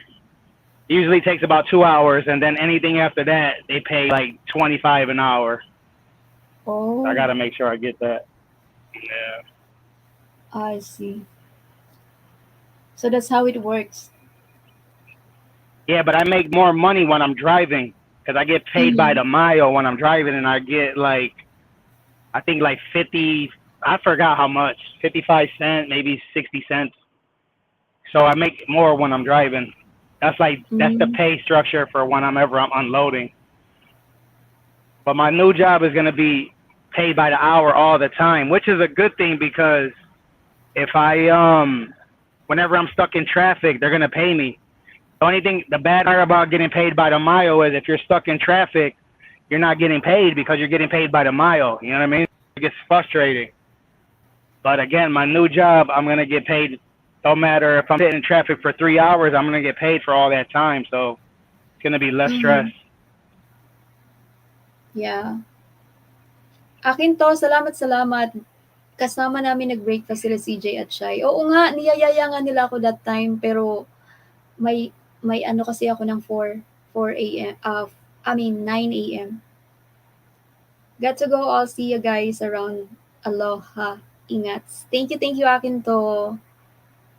Usually takes about 2 hours, and then anything after that, they pay like $25 an hour. Oh. So I gotta make sure I get that. Yeah. I see. So that's how it works. Yeah, but I make more money when I'm driving because I get paid by the mile when I'm driving, and I get like, I think like 50. I forgot how much. 55 cents, maybe 60 cents. So I make more when I'm driving. That's the pay structure for when I'm unloading. But my new job is gonna be paid by the hour all the time, which is a good thing because if whenever I'm stuck in traffic, they're gonna pay me. The bad part about getting paid by the mile is if you're stuck in traffic, you're not getting paid because you're getting paid by the mile. You know what I mean? It gets frustrating. But again, my new job, I'm gonna get paid. No matter if I'm sitting in traffic for 3 hours, I'm gonna get paid for all that time. So it's gonna be less stress. Yeah. Akin to, salamat. Kasama namin nag-breakfast sila CJ at Shai. Oo nga, niyayaya nga nila ako that time, pero may ano kasi ako ng 4 a.m. 9 a.m. Got to go. I'll see you guys around. Aloha. Ingat. Thank you akin to.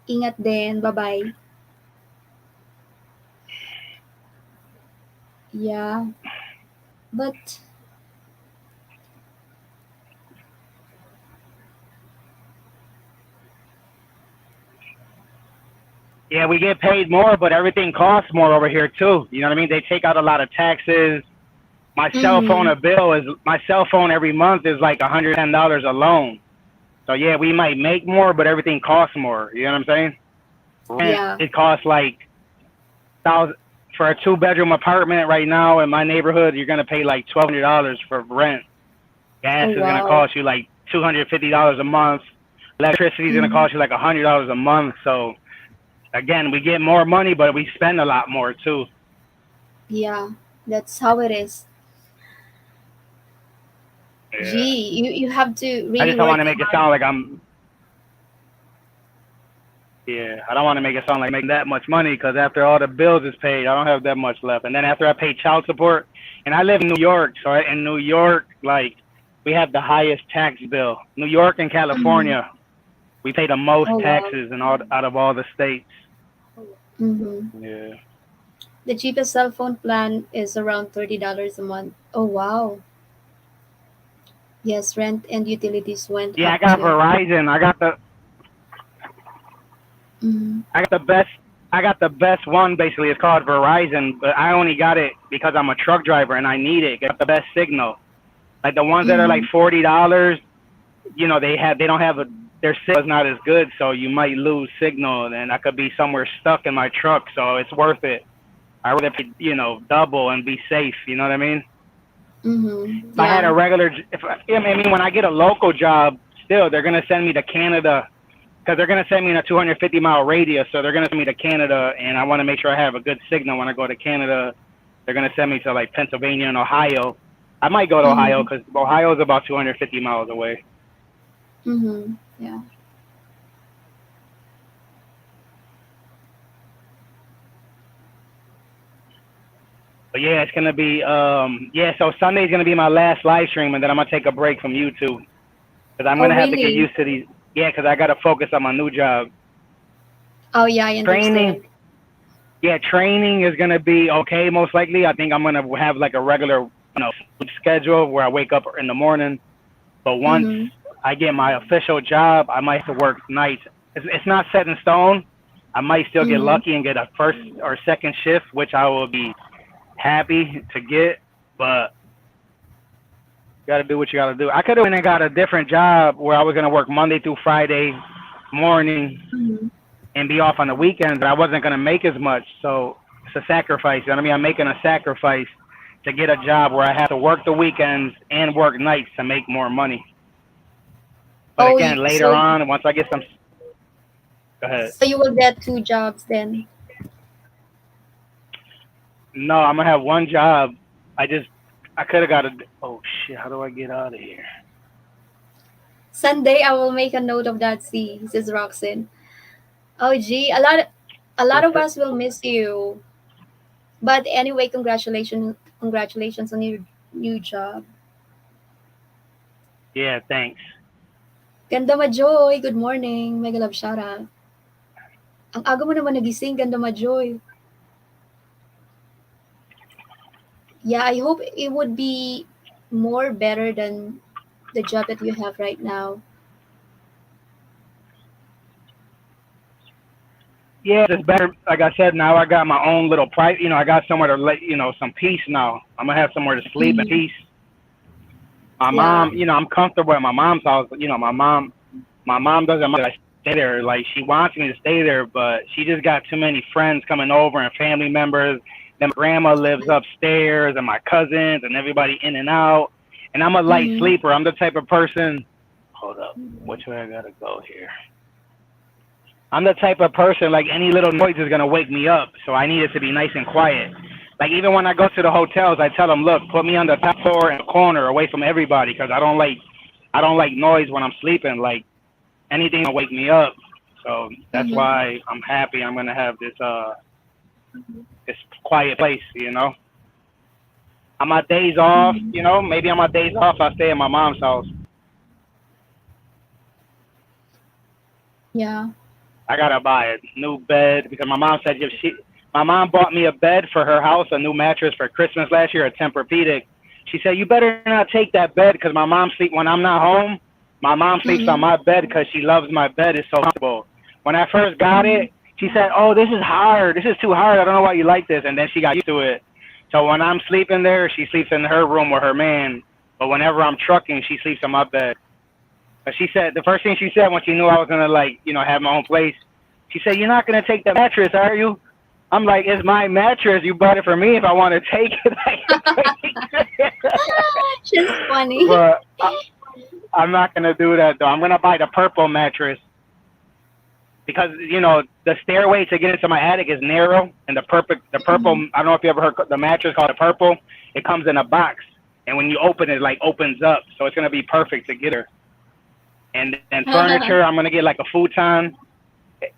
Ingat din. Bye-bye. Yeah. But yeah, we get paid more, but everything costs more over here too. You know what I mean? They take out a lot of taxes. My cell phone every month is like $110 alone. So yeah, we might make more, but everything costs more. You know what I'm saying? yeah. It costs like for a 2-bedroom apartment right now in my neighborhood. You're gonna pay like $1,200 for rent. Gas is gonna cost you like $250 a month. Electricity is gonna cost you like $100 a month. So again, we get more money, but we spend a lot more too. Yeah, that's how it is. Yeah. Gee, you have to really I just don't want to make it sound like I'm. Yeah, I don't want to make it sound like making that much money because after all the bills is paid, I don't have that much left. And then after I pay child support, and I live in New York, so in New York, like we have the highest tax bill. New York and Mm-hmm. California, we pay the most Oh wow. taxes in all out of all the states. Mm-hmm. Yeah. The cheapest cell phone plan is around $30 a month. Oh wow. Yes, rent and utilities went Yeah, I up got too. Verizon. Mm-hmm. I got the best. I got the best one. Basically, it's called Verizon, but I only got it because I'm a truck driver and I need it. Got the best signal. Like the ones that are like Mm-hmm. $40, they don't have a their signal is not as good, so you might lose signal, and I could be somewhere stuck in my truck. So it's worth it. I rather pay, double and be safe. You know what I mean? Mm-hmm. If I had Yeah. a regular, if I mean, when I get a local job, still they're gonna send me to Canada because they're gonna send me in a 250-mile radius. So they're gonna send me to Canada, and I want to make sure I have a good signal when I go to Canada. They're gonna send me to like Pennsylvania and Ohio. I might go to Ohio Mm-hmm. because Ohio is about 250 miles away. Mm-hmm. Yeah. But yeah, it's gonna be So Sunday's gonna be my last live stream, and then I'm gonna take a break from YouTube because I'm Oh gonna have to get really? used to these. Yeah, because I gotta focus on my new job. Oh yeah, I Training, understand. yeah, training is gonna be okay. Most likely, I think I'm gonna have like a regular, sleep schedule where I wake up in the morning. But once Mm-hmm. I get my official job, I might have to work nights. It's not set in stone. I might still get Mm-hmm. lucky and get a first or second shift, which I will be happy to get. But you got to do what you got to do. I could have went and got a different job where I was gonna work Monday through Friday morning Mm-hmm. and be off on the weekends, but I wasn't gonna make as much. So it's a sacrifice. You know what I mean? I'm making a sacrifice to get a job where I have to work the weekends and work nights to make more money. But Oh, again, later on, once I get some, go ahead. so you will get two jobs then. No, I'm gonna have one job. I just, I could have got a. Oh shit! How do I get out of here? Sunday, I will make a note of that. See, says Roxanne. Oh, gee, a lot What's of it? us will miss you. But anyway, congratulations on your new job. Yeah, thanks. Ganda Majoy, good morning. Mega love shoutout. Ang aga mo naman nagising, Ganda Majoy. Yeah, I hope it would be more better than the job that you have right now. Yeah, it's better. Like I said, now I got my own little price. I got somewhere to let some peace now. I'm gonna have somewhere to sleep in Mm-hmm. peace. My Yeah. mom, I'm comfortable at my mom's house. My mom doesn't mind that I stay there. Like she wants me to stay there, but she just got too many friends coming over and family members. Then my grandma lives upstairs, and my cousins, and everybody in and out. And I'm a light Mm-hmm. sleeper. I'm the type of person. Hold up, which way I gotta go here? I'm the type of person like any little noise is gonna wake me up, so I need it to be nice and quiet. Like even when I go to the hotels, I tell them, look, put me on the top floor in the corner, away from everybody, because I don't like noise when I'm sleeping. Like anything will wake me up. So that's Mm-hmm. why I'm happy. I'm gonna have this quiet place. On my days off, Mm-hmm. maybe on my days off I stay at my mom's house. Yeah. I gotta buy a new bed because my mom said my mom bought me a bed for her house, a new mattress for Christmas last year, a Tempur-Pedic. She said you better not take that bed because my mom sleep when I'm not home. My mom sleeps on Mm-hmm. my bed because she loves my bed. It's so comfortable. When I first got Mm-hmm. it, she said, "Oh, this is hard. This is too hard. I don't know why you like this." And then she got used to it. So when I'm sleeping there, she sleeps in her room with her man. But whenever I'm trucking, she sleeps on my bed. But she said the first thing she said when she knew I was gonna have my own place, she said, "You're not gonna take the mattress, are you?" I'm like, "It's my mattress. You bought it for me. If I want to take it, She's funny. but I'm not gonna do that though. I'm gonna buy the purple mattress because the stairway to get into my attic is narrow, and the purple. Mm-hmm. I don't know if you ever heard the mattress called the purple. It comes in a box, and when you open it, like opens up, so it's gonna be perfect to get her. And then furniture, I'm gonna get like a futon.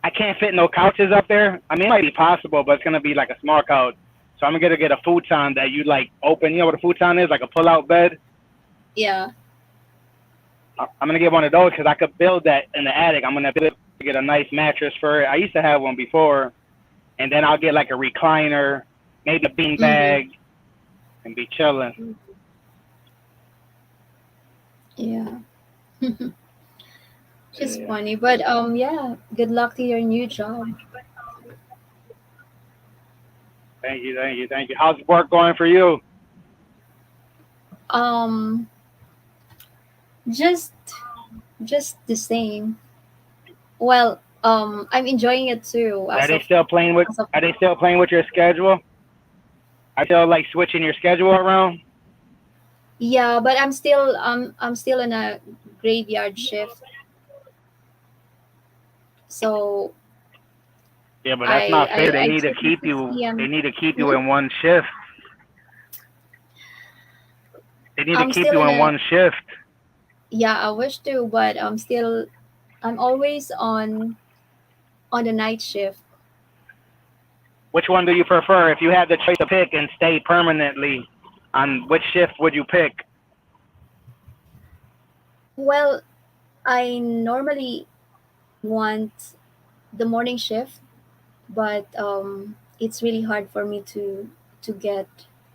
I can't fit no couches up there. I mean, it might be possible, but it's gonna be like a small couch. So I'm gonna get a futon that you like open. You know what a futon is? Like a pull-out bed. Yeah. I'm gonna get one of those because I could build that in the attic. I'm gonna get a nice mattress for it. I used to have one before, and then I'll get like a recliner, maybe a bean Mm-hmm. bag, and be chilling. Yeah. Just Yeah. funny, but yeah. Good luck to your new job. Thank you, thank you, thank you. How's work going for you? Um, just just the same. Well, I'm enjoying it too Are they still playing with? as of Are they now. still playing with your schedule? Are you still like switching your schedule around? Yeah, but I'm still in a graveyard shift, so Yeah, but that's not fair. They I need to took the keep 6 you. They p.m. need to keep you Hmm? in one shift. They need to I'm keep still you in in a one shift. yeah. I wish to, but I'm always on the night shift. Which one do you prefer? If you had the choice to pick and stay permanently, on which shift would you pick? Well, I normally want the morning shift, but it's really hard for me to get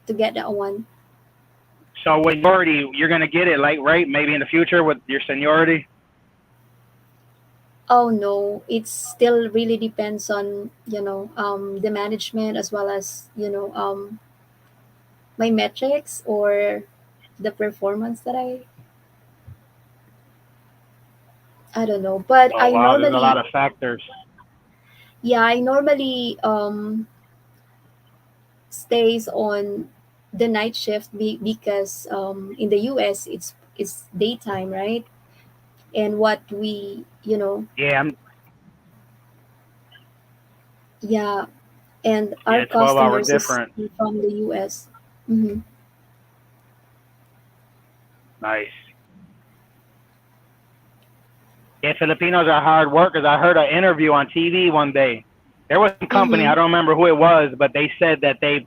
to get that one. So with seniority, you're gonna get it, like right? Maybe in the future with your seniority. Oh no, it still really depends on the management as well as my metrics or the performance that I don't know. But Oh wow, there's a lot of factors. I normally stays on the night shift because in the US it's daytime, right? And what we Yeah, I'm. yeah, and our Yeah, 12 hour customers is difference. from the US. Hmm. Nice. Yeah, Filipinos are hard workers. I heard an interview on TV one day. There was some company, I Hmm. don't remember who it was, but they said that they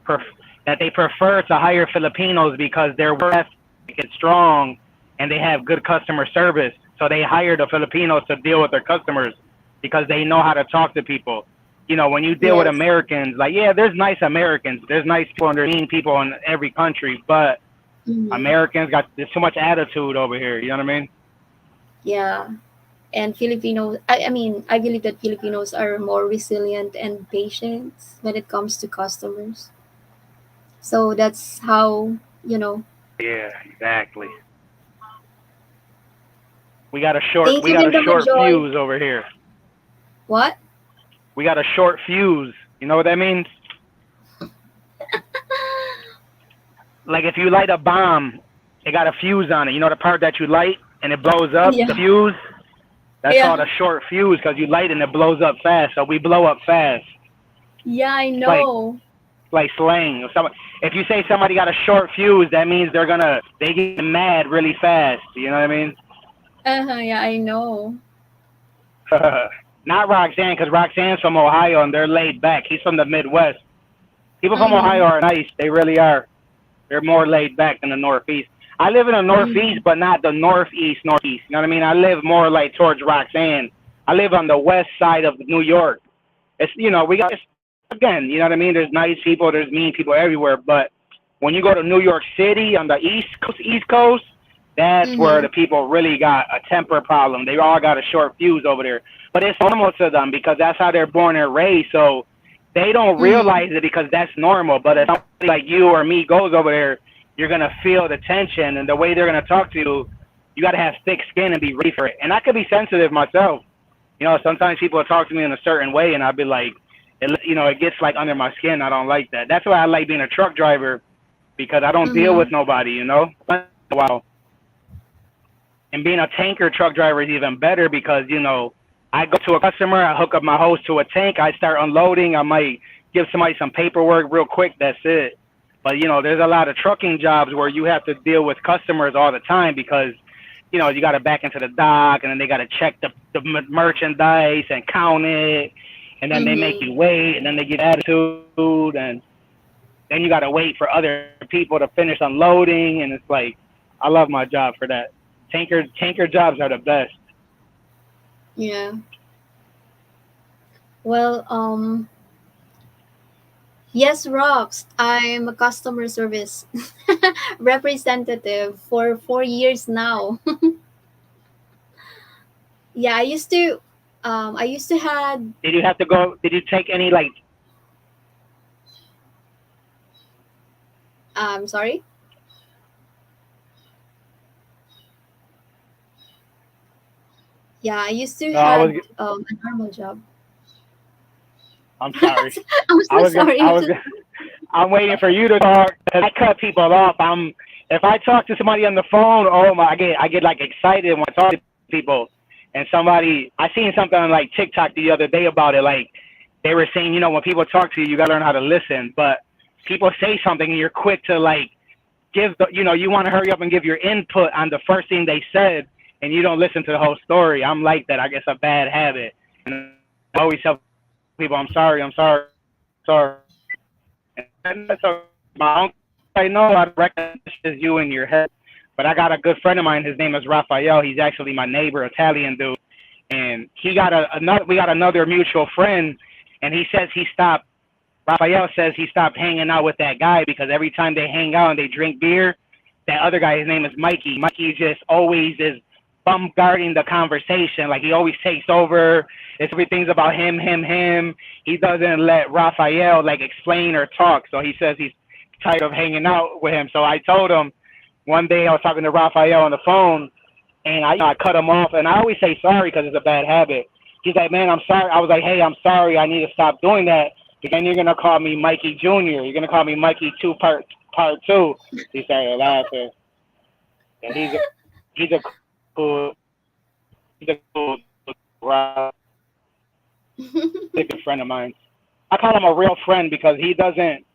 prefer to hire Filipinos because their work ethic is strong and they have good customer service. So they hire the Filipinos to deal with their customers because they know how to talk to people. You know, when you deal with Yes. Americans, like yeah, there's nice Americans, there's nice people and there's mean people in every country, but Hmm. Americans got there's too much attitude over here. You know what I mean? Yeah. And Filipinos, I mean, I believe that Filipinos are more resilient and patient when it comes to customers. So that's how, you know. Yeah, exactly. Thank We you, got a Ganda short Joy. fuse over here. What? We got a short fuse. You know what that means? Like if you light a bomb, it got a fuse on it. You know the part that you light and it blows up, the Yeah. fuse? That's called Yeah. a short fuse because you light it and it blows up fast. So we blow up fast. Yeah, I It's like know. slang. If you say somebody got a short fuse, that means they get mad really fast. You know what I mean? Uh-huh, yeah, I know. Not Roxanne, because Roxanne's from Ohio and they're laid back. He's from the Midwest. People from Mm-hmm. Ohio are nice. They really are. They're more laid back than the Northeast. I live in the Mm-hmm. Northeast, but not the Northeast. You know what I mean? I live more like towards Roxanne. I live on the west side of New York. It's we got again. You know what I mean? There's nice people. There's mean people everywhere. But when you go to New York City on the East Coast, that's where Mm-hmm. the people really got a temper problem. They all got a short fuse over there. But it's normal to them because that's how they're born and raised. So they don't Mm-hmm. realize it because that's normal. But if somebody like you or me goes over there, you're gonna feel the tension and the way they're gonna talk to you. You gotta have thick skin and be ready for it. And I could be sensitive myself. Sometimes people will talk to me in a certain way, and I'll be like, it gets like under my skin. I don't like that. That's why I like being a truck driver because I don't deal Mm-hmm. with nobody. Wow. And being a tanker truck driver is even better because I go to a customer, I hook up my hose to a tank, I start unloading, I might give somebody some paperwork real quick, that's it. But there's a lot of trucking jobs where you have to deal with customers all the time because you got to back into the dock, and then they got to check the merchandise and count it, and then they make Mm-hmm. you wait, and then they give attitude, and then you got to wait for other people to finish unloading, and it's like, I love my job for that. Tanker jobs are the best. Yeah. Well, yes, Rox. I'm a customer service representative for 4 years now. Yeah, I used to had. Did you have to go? Did you take any like? Sorry. Yeah, I used to No, I was. had a normal job. I'm sorry. I'm I so was gonna. sorry. I'm waiting for you to talk because I cut people off. If I talk to somebody on the phone, oh my, I get like excited when I talk to people. And somebody, I seen something on like TikTok the other day about it. Like they were saying, when people talk to you, you gotta learn how to listen. But people say something and you're quick to like you want to hurry up and give your input on the first thing they said, and you don't listen to the whole story. I'm like that. I guess a bad habit. And I always tell people, I'm sorry, sorry. And that's my uncle. I know I recognize you in your head, but I got a good friend of mine. His name is Raphael. He's actually my neighbor, Italian dude, and he got another. We got another mutual friend, and he says he stopped. Raphael says he stopped hanging out with that guy because every time they hang out and they drink beer, that other guy, his name is Mikey. Mikey just always is bombarding the conversation. Like he always takes over. It's everything's about him, him, him. He doesn't let Raphael like explain or talk. So he says he's tired of hanging out with him. So I told him one day I was talking to Raphael on the phone, and I cut him off. And I always say sorry because it's a bad habit. He's like, man, I'm sorry. I was like, hey, I'm sorry. I need to stop doing that. Because then you're gonna call me Mikey Jr. You're gonna call me Mikey Part Two. He started laughing. And he's a cool he's a cool good friend of mine. I call him a real friend because he doesn't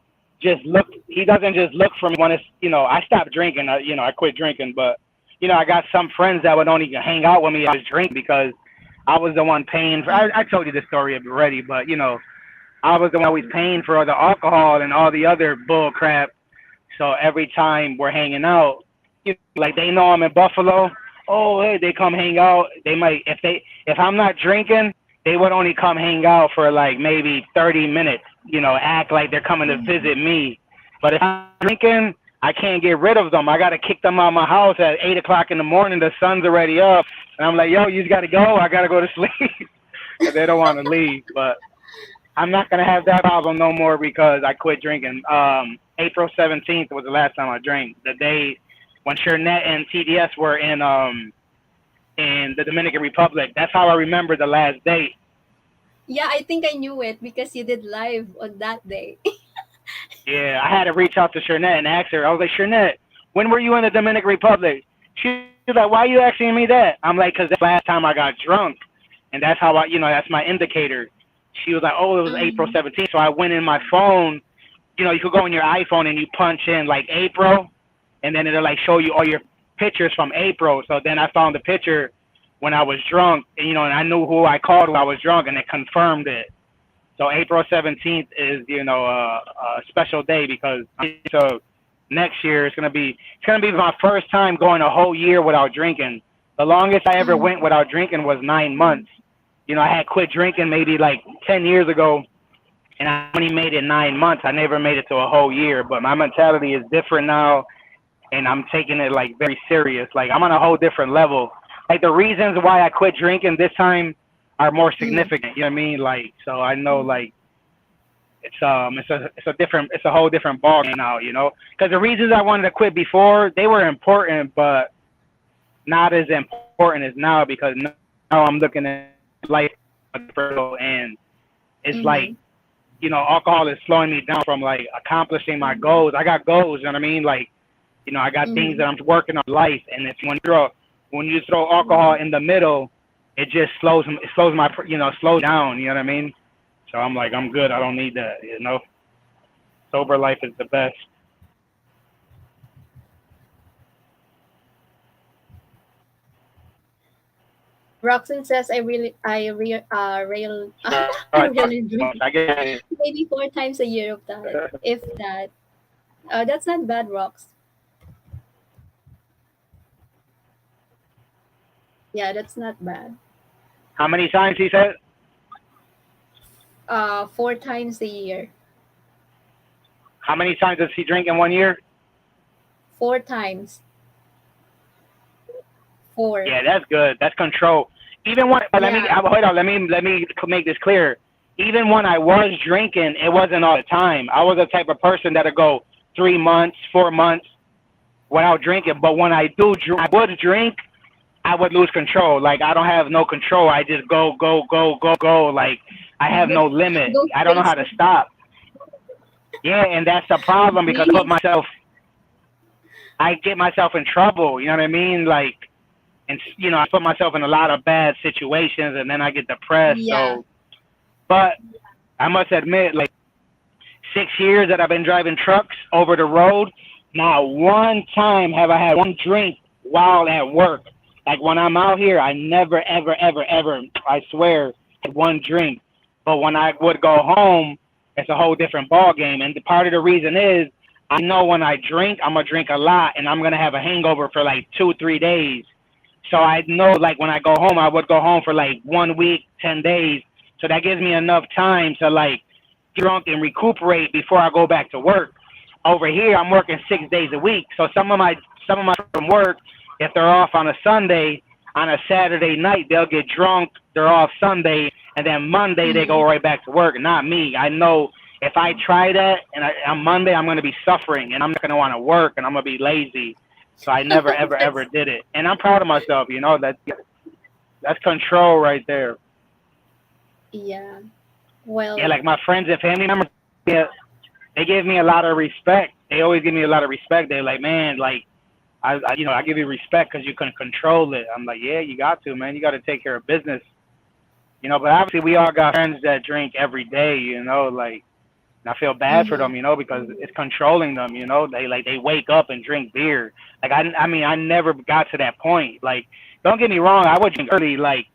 just look for me when it's I stopped drinking. I quit drinking, but I got some friends that would only hang out with me. I was drinking because I was the one paying for. I told you this story already, but I was the one always paying for the alcohol and all the other bull crap. So every time we're hanging out, like they know I'm in Buffalo. Oh, hey, they come hang out. They might if I'm not drinking, they would only come hang out for like maybe 30 minutes. Act like they're coming to visit me. But if I'm drinking, I can't get rid of them. I gotta kick them out of my house at 8 o'clock in the morning. The sun's already up, and I'm like, yo, you just gotta go. I gotta go to sleep. And they don't want to leave, but I'm not gonna have that problem no more because I quit drinking. April 17th was the last time I drank. The day when Shernette and TDS were in the Dominican Republic. That's how I remember the last date. Yeah, I think I knew it because you did live on that day. Yeah, I had to reach out to Shernette and ask her. I was like, Shernette, when were you in the Dominican Republic? She was like, why are you asking me that? I'm like, because that's the last time I got drunk, and that's how that's my indicator. She was like, oh, it was April Mm-hmm. 17th. So I went in my phone. You could go in your iPhone and you punch in like April, and then it'll like show you all your pictures from April. So then I found the picture when I was drunk, and I knew who I called when I was drunk, and it confirmed it. So April 17th is a special day because so next year it's gonna be my first time going a whole year without drinking. The longest I ever went Mm-hmm. without drinking was 9 months. I had quit drinking maybe like 10 years ago, and I only made it 9 months. I never made it to a whole year, but my mentality is different now, and I'm taking it like very serious. Like I'm on a whole different level. Like the reasons why I quit drinking this time are more Mm-hmm. significant. You know what I mean? Like so I know like it's a whole different ball game now. Because the reasons I wanted to quit before they were important, but not as important as now because now I'm looking at life and it's like Mm-hmm. alcohol is slowing me down from like accomplishing my goals. I got goals, you know what I mean? Like, I got things Mm-hmm. that I'm working on in life, and it's when you throw alcohol in the middle, it just slows down. You know what I mean? So I'm like, I'm good. I don't need that. Sober life is the best. Roxanne says I But really drink I get maybe 4 times a year of that, if that. That's not bad, Rox. Yeah, that's not bad. how many times he said? 4 times a year. How many times does he drink in 1 year? 4 times. Four. Yeah, that's good. That's control. Even when Yeah. hold on. Let me make this clear. Even when I was drinking, it wasn't all the time. I was the type of person that'd go 3 months, 4 months without drinking. But when I would drink, I would lose control. Like I don't have no control. I just go, go, go, go, go. Like I have Go, no limit. go I don't know how to crazy. stop. Yeah, and that's the problem because Really? I get myself in trouble. You know what I mean? Like, and I put myself in a lot of bad situations, and then I get depressed. Yeah. So, but I must admit, like 6 years that I've been driving trucks over the road, not one time have I had one drink while at work. Like when I'm out here, I never, ever, ever, ever, I swear, had one drink. But when I would go home, it's a whole different ball game. And part of the reason is I know when I drink, I'm gonna drink a lot, and I'm gonna have a hangover for like 2, 3 days. So I know, like when I go home, I would go home for like 1 week, 10 days. So that gives me enough time to like get drunk and recuperate before I go back to work. Over here, I'm working 6 days a week. So some of my from work, if they're off on a Sunday, on a Saturday night, they'll get drunk. They're off Sunday, and then Monday they go Mm-hmm. right back to work. Not me. I know if I try that and on Monday I'm gonna be suffering and I'm not gonna want to work and I'm gonna be lazy. So I never ever ever That's did it, and I'm proud of myself. That's control right there. yeah. Yeah, Well, like my friends and family members, yeah, they give me a lot of respect. They always give me a lot of respect. They're like, man, like I give you respect because you can control it. I'm like, yeah, you got to, man. You got to take care of business. But obviously we all got friends that drink every day. Like, and I feel bad for mm-hmm. them. Because it's controlling them. They wake up and drink beer. Like I mean, I never got to that point. Like, don't get me wrong, I would drink early. Like,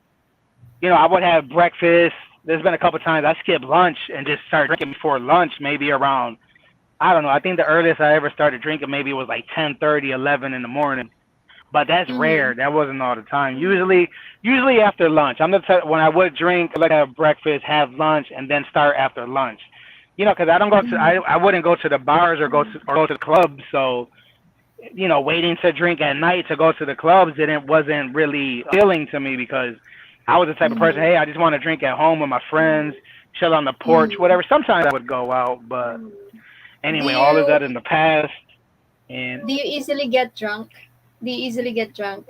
I would have breakfast. There's been a couple times I skipped lunch and just started drinking before lunch, maybe around, I don't know. I think the earliest I ever started drinking maybe was like 10:30, 11 in the morning. But that's Mm-hmm. rare. That wasn't all the time. Usually after lunch. I'm the type when I would drink, I like to have breakfast, have lunch, and then start after lunch. Because I don't go to, Mm-hmm. I wouldn't go to the bars or go to the clubs. So waiting to drink at night to go to the clubs wasn't really appealing to me because I was the type of person, Mm-hmm. hey, I just want to drink at home with my friends, chill on the porch, Mm-hmm. whatever. Sometimes I would go out, but Do anyway, all of you that in the past. And do you easily get drunk? Do you easily get drunk?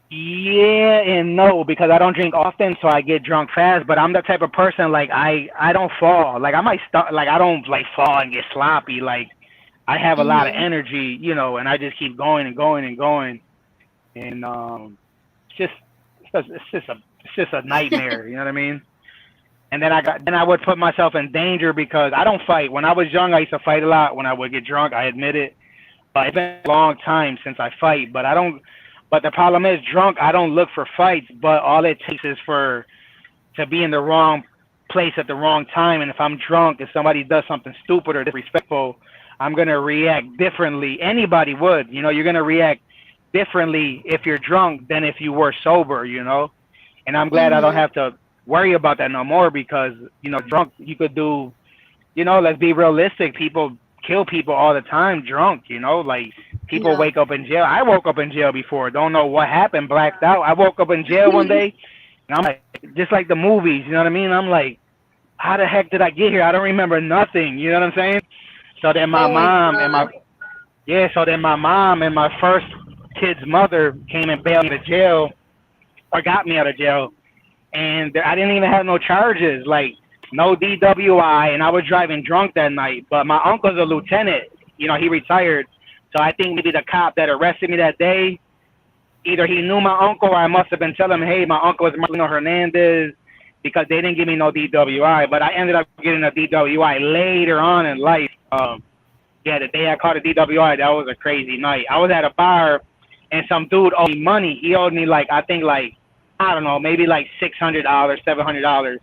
yeah and no, because I don't drink often, so I get drunk fast. But I'm the type of person like I don't fall. Like I might start like I don't like fall and get sloppy. Like I have a lot of Mm-hmm. energy, and I just keep going and going and going. And it's just it's just a nightmare. You know what I mean? And then I would put myself in danger because I don't fight. When I was young, I used to fight a lot. When I would get drunk, I admit it. But it's been a long time since I fight. But I don't. But the problem is, drunk, I don't look for fights. But all it takes is for to be in the wrong place at the wrong time. And if I'm drunk, if somebody does something stupid or disrespectful, I'm gonna react differently. Anybody would. You're gonna react differently if you're drunk than if you were sober. And I'm glad I don't Mm-hmm. have to worry about that no more because drunk you could do. Let's be realistic. People kill people all the time drunk. Like people Yeah. wake up in jail. I woke up in jail before. Don't know what happened. Blacked out. I woke up in jail one day, and I'm like, just like the movies. You know what I mean? I'm like, how the heck did I get here? I don't remember nothing. You know what I'm saying? So then my Oh my mom and my god. yeah. So then my mom and my first kid's mother came and bailed me out of jail or got me out of jail, and I didn't even have no charges, like no DWI, and I was driving drunk that night. But my uncle's a lieutenant, he retired, so I think maybe the cop that arrested me that day, either he knew my uncle or I must have been telling him, hey, my uncle is Marlino Hernandez, because they didn't give me no DWI. But I ended up getting a DWI later on in life. Yeah, the day I caught a DWI, that was a crazy night. I was at a bar and some dude owed me money. He owed me like, I think like, I don't know, maybe like $600, $700.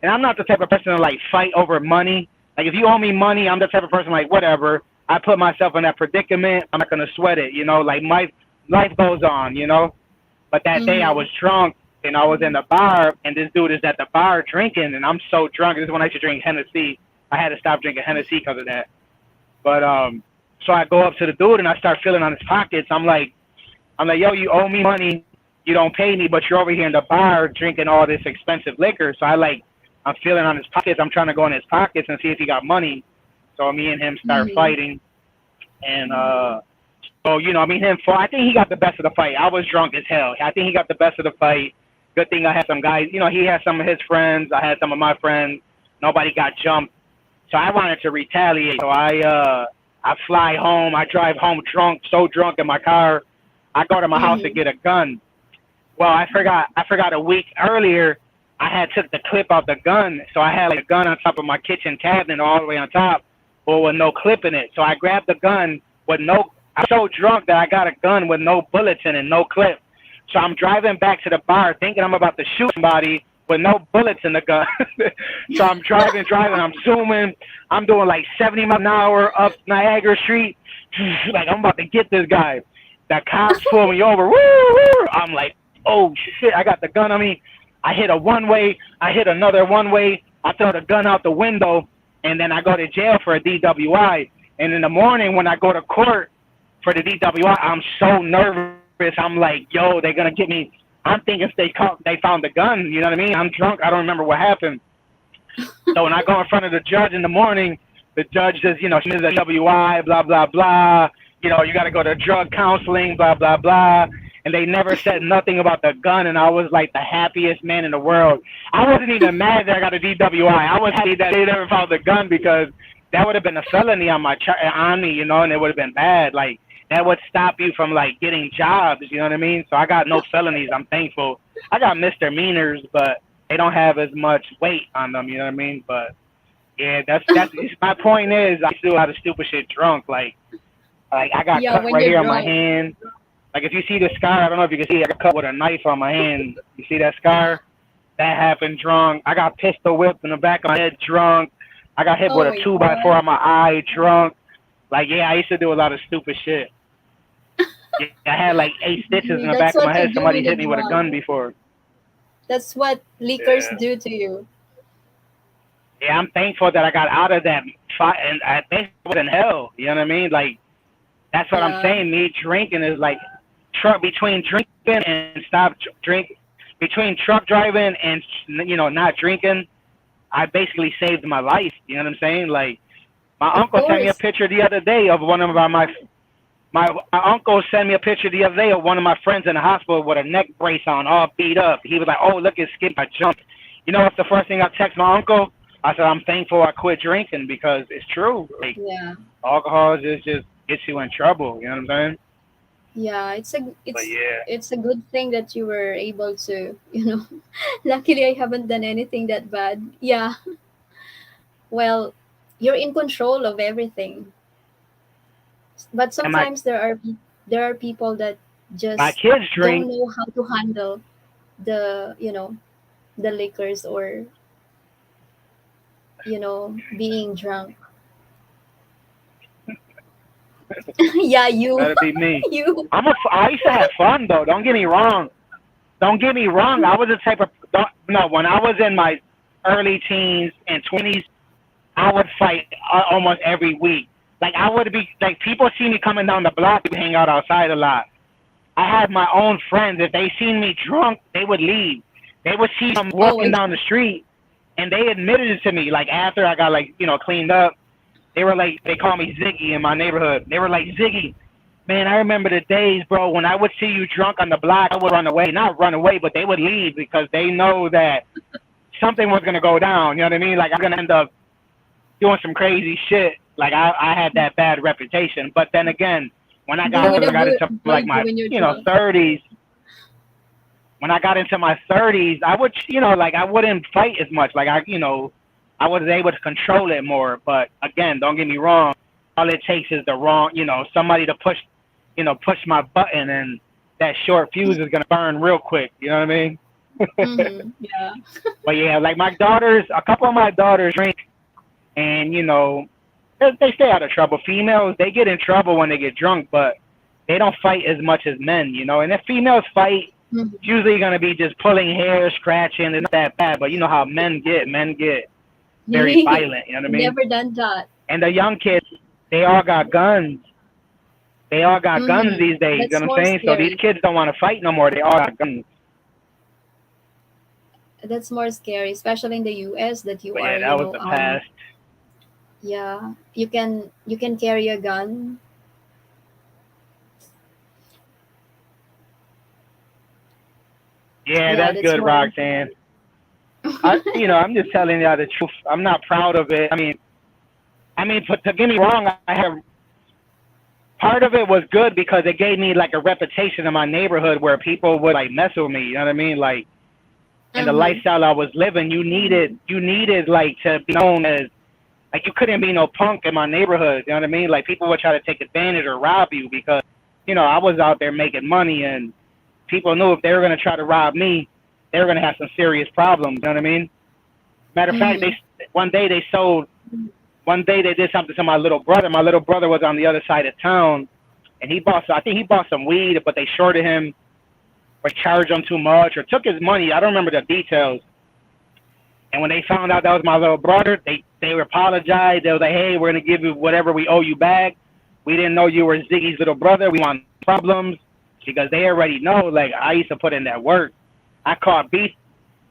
And I'm not the type of person to like fight over money. Like if you owe me money, I'm the type of person like whatever. I put myself in that predicament. I'm not gonna sweat it, you know. Like my life goes on, you know. But that day I Mm-hmm. was drunk and I was in the bar and this dude is at the bar drinking and I'm so drunk. This is when I used to drink Hennessy. I had to stop drinking Hennessy because of that. But so I go up to the dude and I start feeling on his pockets. I'm like, yo, you owe me money. You don't pay me, but you're over here in the bar drinking all this expensive liquor. So I'm feeling on his pockets. I'm trying to go in his pockets and see if he got money. So me and him start Mm-hmm. fighting. And so, you know, me and him fought. I think he got the best of the fight. I was drunk as hell. I think he got the best of the fight. Good thing I had some guys. You know, he had some of his friends. I had some of my friends. Nobody got jumped. So I wanted to retaliate. So I fly home. I drive home drunk, so drunk in my car. I go to my house to Mm-hmm. get a gun. Well, I forgot a week earlier I had took the clip off the gun. So I had like a gun on top of my kitchen cabinet all the way on top, but with no clip in it. So I grabbed the gun with no, I'm so drunk that I got a gun with no bullets in it, no clip. So I'm driving back to the bar thinking I'm about to shoot somebody with no bullets in the gun. So I'm driving, I'm zooming. I'm doing like 70 miles an hour up Niagara Street. Like I'm about to get this guy. The cops pull me over. Woo, woo. I'm like, oh shit, I got the gun on me. I hit a one-way. I hit another one-way. I throw the gun out the window, and then I go to jail for a DWI. And in the morning when I go to court for the DWI, I'm so nervous. I'm like, yo, they're going to get me. I'm thinking they found the gun. You know what I mean? I'm drunk. I don't remember what happened. So when I go in front of the judge in the morning, the judge says, you know, she's a DWI, blah, blah, blah. You know, you got to go to drug counseling, blah, blah, blah. And they never said nothing about the gun, and I was like the happiest man in the world. I wasn't even mad that I got a DWI. I was happy that they never found the gun because that would have been a felony on me, you know, and it would have been bad. Like that would stop you from like getting jobs, you know what I mean? So I got no felonies. I'm thankful. I got misdemeanors, but they don't have as much weight on them, you know what I mean? But yeah, that's my point is I do a lot of stupid shit drunk. Like I got Yeah, cut when right you're here on my drunk. hand. Like if you see the scar, I don't know if you can see, I got cut with a knife on my hand. You see that scar? That happened drunk. I got pistol whipped in the back of my head drunk. I got hit Oh with a my 2x4 God. on my eye drunk. Like yeah, I used to do a lot of stupid shit. Yeah, I had like 8 stitches in the That's back of what my you head. do Somebody with a hit me with a drunk. gun before. That's what liquors Yeah. do to you. Yeah, I'm thankful that I got out of that fight, and I think I was in hell. You know what I mean? Like that's what I'm Yeah. saying. Me drinking is like truck between drinking and stop drink between truck driving and you know not drinking. I basically saved my life. You know what I'm saying? Like my Of uncle sent me a course. picture the other day of one of my uncle sent me a picture the other day of one of my friends in the hospital with a neck brace on, all beat up. He was like, "Oh, look at Skip, I jumped." You know what's the first thing I text my uncle? I said, "I'm thankful I quit drinking because it's true. Like Yeah. alcohol just gets you in trouble. You know what I'm saying?" Yeah, But yeah, it's a good thing that you were able to, luckily I haven't done anything that bad. Yeah. Well, you're in control of everything. But and my sometimes there are people that my just kids don't drink. know how to handle the liquors or, being drunk. Yeah, you. That'll be me. You. I used to have fun though. Don't get me wrong. Don't get me wrong. I was the type of no. When I was in my early teens and 20s, I would fight almost every week. Like I would be like people see me coming down the block. We hang out outside a lot. I had my own friends. If they seen me drunk, they would leave. They would see me Oh my walking down the street, and they admitted it to me. Like after I got like cleaned up, they were like they call me Ziggy in my neighborhood. They were like Ziggy, man, I remember the days, bro, when I would see you drunk on the block. I would run away, not run away, but they would leave because they know that something was gonna go down. You know what I mean? Like I'm gonna end up doing some crazy shit. Like I had that bad reputation. But then again, when I They got would older, I got into like avoid you my when you're drunk. 30s. When I got into my 30s, I would like I wouldn't fight as much. Like I was able to control it more. But again, don't get me wrong. All it takes is the wrong, somebody to push my button, and that short fuse is gonna burn real quick. You know what I mean? Yeah. But yeah, like my daughters, a couple of my daughters drink, and they stay out of trouble. Females, they get in trouble when they get drunk, but they don't fight as much as men. And if females fight, Mhm. it's usually gonna be just pulling hair, scratching. It's not that bad, but you know how men get. Men get very violent. You know what I mean? Never done that. And the young kids, they all got guns. They all got guns Mhm. these days. You That's know what more I'm saying? So these scary. kids don't want to fight no more. They all got guns. That's more scary, especially in the US that you But are, yeah, that was the past. yeah, you can carry a gun. Yeah, Yeah, that's that's good, more. Roxanne. I'm just telling y'all the truth. I'm not proud of it. But to get me wrong, I have part of it was good because it gave me like a reputation in my neighborhood where people would like mess with me. You know what I mean? Like in the Mhm. lifestyle I was living, you needed like to be known as like you couldn't be no punk in my neighborhood. You know what I mean? Like people would try to take advantage or rob you because I was out there making money and people knew if they were gonna try to rob me, they were gonna have some serious problems. You know what I mean? Matter of fact, Mhm. one day they sold. One day they did something to my little brother. My little brother was on the other side of town, and I think he bought some weed, but they shorted him or charged him too much or took his money. I don't remember the details. And when they found out that was my little brother, they apologized. They was like, "Hey, we're gonna give you whatever we owe you back. We didn't know you were Ziggy's little brother. We want problems because they already know. Like I used to put in that work. I caught beef.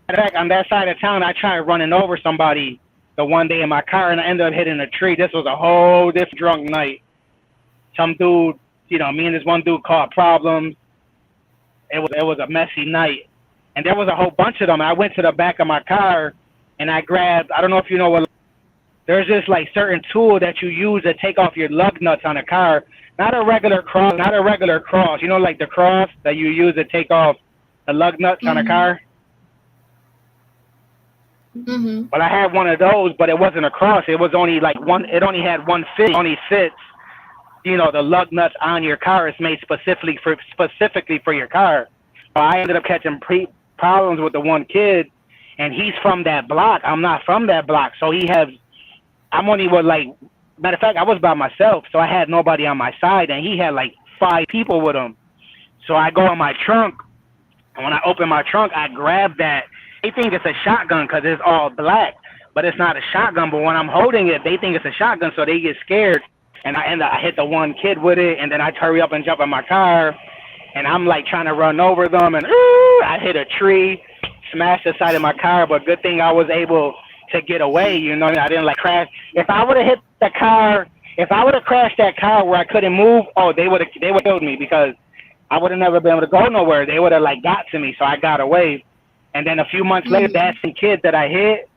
Matter of fact, on that side of town, I tried running over somebody the one day in my car, and I ended up hitting a tree. This was a whole different drunk night. Some dude, me and this one dude caught problems. It was a messy night, and there was a whole bunch of them. I went to the back of my car, and I grabbed. I don't know if you know what. There's this like certain tool that you use to take off your lug nuts on a car. Not a regular cross. Not a regular cross. Like the cross that you use to take off the lug nuts on a Mhm. car. Mhm. Well, I had one of those, but it wasn't a cross. It was only like one. It only had one fit. It only fits, the lug nuts on your car. It's made specifically for your car. So I ended up catching problems with the one kid, and he's from that block. I'm not from that block, so he has. I'm only with like. Matter of fact, I was by myself, so I had nobody on my side, and he had like 5 people with him. So I go in my trunk, and when I open my trunk, I grab that. They think it's a shotgun because it's all black, but it's not a shotgun. But when I'm holding it, they think it's a shotgun, so they get scared. And I hit the one kid with it, and then I hurry up and jump in my car, and I'm like trying to run over them, and I hit a tree, smashed the side of my car. But good thing I was able to get away. I didn't like crash. If I would have hit the car, if I would have crashed that car where I couldn't move, they would killed me because I would have never been able to go nowhere. They would have like got to me, so I got away. And then a few months later, that Mhm. same kid that I hit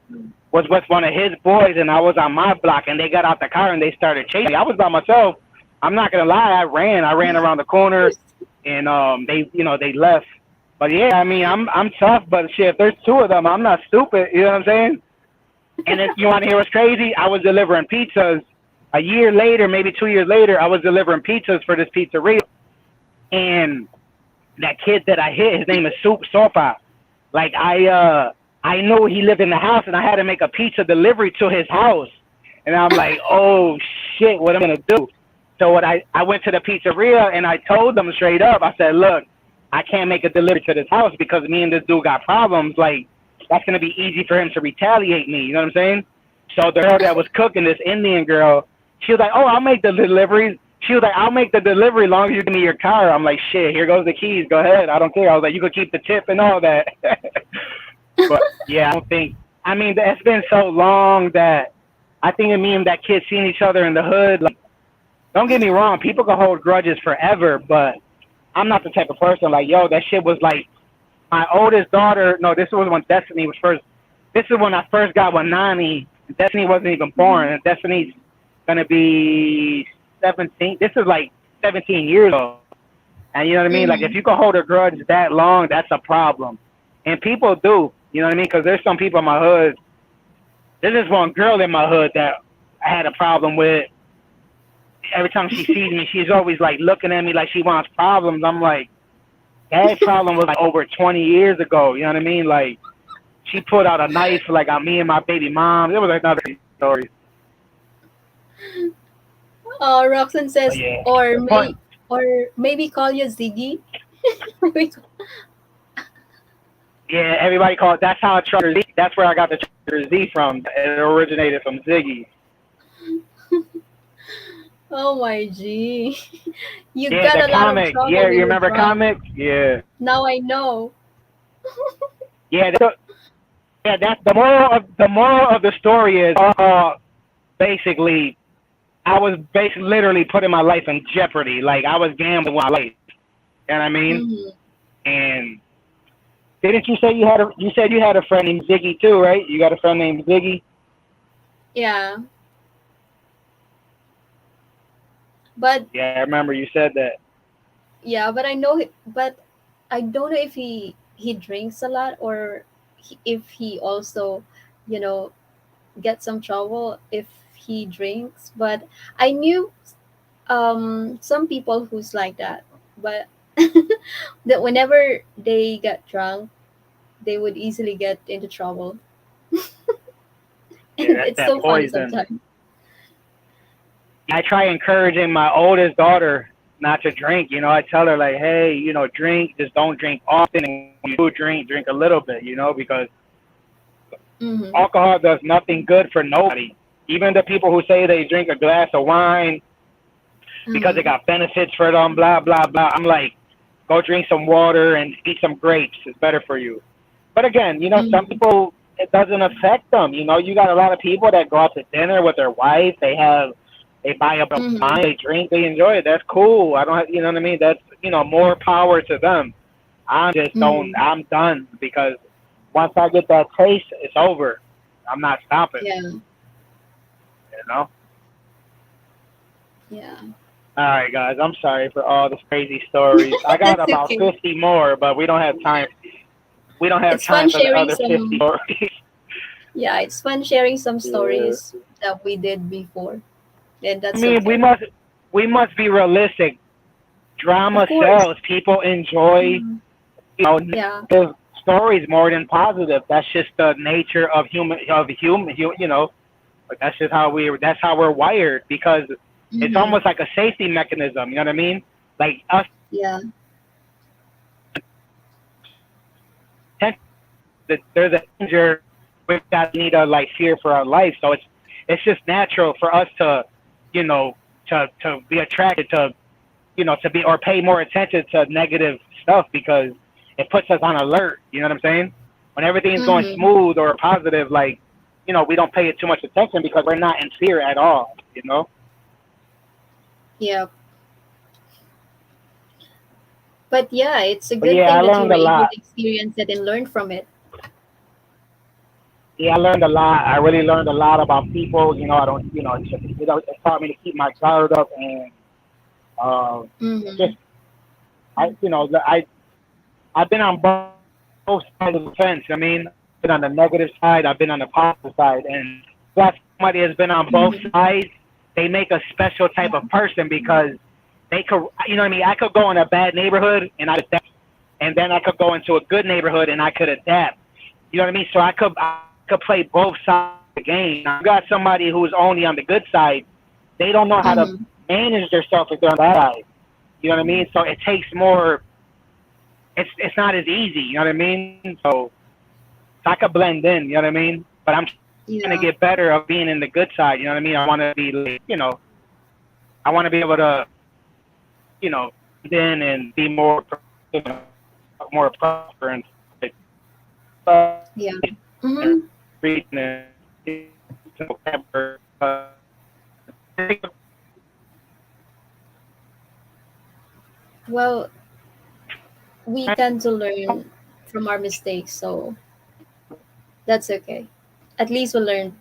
was with one of his boys, and I was on my block, and they got out the car and they started chasing me. I was by myself. I'm not gonna lie, I ran. I ran around the corner, and they left. But yeah, I'm tough, but shit, if there's 2 of them, I'm not stupid. You know what I'm saying? And if you want to hear what's crazy, I was delivering pizzas. A year later, maybe 2 years later, I was delivering pizzas for this pizzeria, and that kid that I hit, his name is Soup Sopa. Like I knew he lived in the house, and I had to make a pizza delivery to his house. And I'm like, oh shit, what am I gonna do? So I went to the pizzeria and I told them straight up. I said, look, I can't make a delivery to this house because me and this dude got problems. Like that's gonna be easy for him to retaliate me. You know what I'm saying? So the girl that was cooking, this Indian girl, she was like, oh, I'll make the deliveries. She was like, I'll make the delivery as long as you give me your car. I'm like, shit, here goes the keys. Go ahead. I don't care. I was like, you could keep the tip and all that. But yeah, I don't think. It's been so long that I think me and that kid seeing each other in the hood. Like, don't get me wrong, people can hold grudges forever, but I'm not the type of person like, yo, that shit was like my oldest daughter. No, this was when Destiny was first. This is when I first got with Nani. Destiny wasn't even born, and Destiny's gonna be 17. This is like 17 years old. And you know what I mean? Like if Mhm. you can hold a grudge that long, that's a problem. And people do, you know what I mean? Because there's some people in my hood. There's this one girl in my hood that I had a problem with. Every time she sees me, she's always like looking at me like she wants problems. I'm like, That problem was like over 20 years ago. You know what I mean? Like she pulled out a knife like on me and my baby mom. It was another story. Roxanne But says, yeah, or the point. maybe call you Ziggy. Maybe Yeah, everybody called it. That's how Trucker Z. That's where I got the Trucker Z from. It originated from Ziggy. oh my G. You Yeah, got the a lot of comic. trouble Yeah, when you you're remember drunk. comics? Yeah, Now I know. yeah. Yeah, that's the moral of the story is basically I was basically literally putting my life in jeopardy. Like I was gambling with my life. You know what I mean? Hmm. And didn't you say you said you had a friend named Ziggy too, right? You got a friend named Ziggy? Yeah, but Yeah, I remember you said that. yeah, but I know, but I don't know if he drinks a lot or if he also, you know, get some trouble if he drinks. But I knew some people who's like that, but that whenever they get drunk, they would easily get into trouble, Yeah, and that's it's that so funny poison. sometimes. I try encouraging my oldest daughter not to drink. You know, I tell her like, hey, you know, drink, just don't drink often, and when you do drink, drink a little bit. You know, because Mm-hmm. alcohol does nothing good for nobody. Even the people who say they drink a glass of wine because it Mm-hmm. got benefits for them, blah blah blah. I'm like, go drink some water and eat some grapes. It's better for you. But again, you know, some Mm-hmm. people it doesn't affect them. You know, you got a lot of people that go out to dinner with their wife. They buy a bottle of Mm-hmm. wine, they drink, they enjoy it. That's cool. I don't have, you know what I mean. That's more power to them. I just don't. Mm-hmm. I'm done because once I get that taste, it's over. I'm not stopping. Yeah, You know. yeah. All right, guys. I'm sorry for all the crazy stories. I got That's about okay. 50 more, but we don't have time. We don't have It's fun time for the sharing other 50 some. stories. Yeah, it's fun sharing some Yeah. stories that we did before, and I that's mean, okay. we must be realistic. Of Drama course. sells. People enjoy Mhm. Yeah. negative stories more than positive. That's just the nature of human. But that's just how we're wired because it's Mm-hmm. almost like a safety mechanism. You know what I mean? Like us, Yeah. that there's a danger we got need to like fear for our life. So it's just natural for us to, you know, to be attracted to, to be or pay more attention to negative stuff because it puts us on alert. You know what I'm saying? When everything's going Mm-hmm. smooth or positive, like, we don't pay it too much attention because we're not in fear at all. You know? Yeah. But yeah, it's a But good yeah, thing I that you learned were a able lot. to experience it and learn from it. Yeah, I learned a lot. I really learned a lot about people. I don't, it taught me to keep my guard up and Mm-hmm. just I've been on both sides of the fence. I mean, I've been on the negative side. I've been on the positive side, and plus somebody has been on both Mm-hmm. sides. They make a special type Yeah. of person because they could, what I mean. I could go in a bad neighborhood and I adapt, and then I could go into a good neighborhood and I could adapt. You know what I mean? So I could play both sides of the game. Now, you got somebody who's only on the good side. They don't know how to Mm-hmm. manage themselves if they're on that side. You know what I mean? So it takes more. It's not as easy. You know what I mean? So I could blend in. You know what I mean? But I'm trying to Yeah. get better of being in the good side. You know what I mean? I want to be like, I want to be able to, blend in and be more, you know, more proper and Yeah. Mm-hmm. reading and vocabulary. Well, we tend to learn from our mistakes, so that's okay. At least we learned.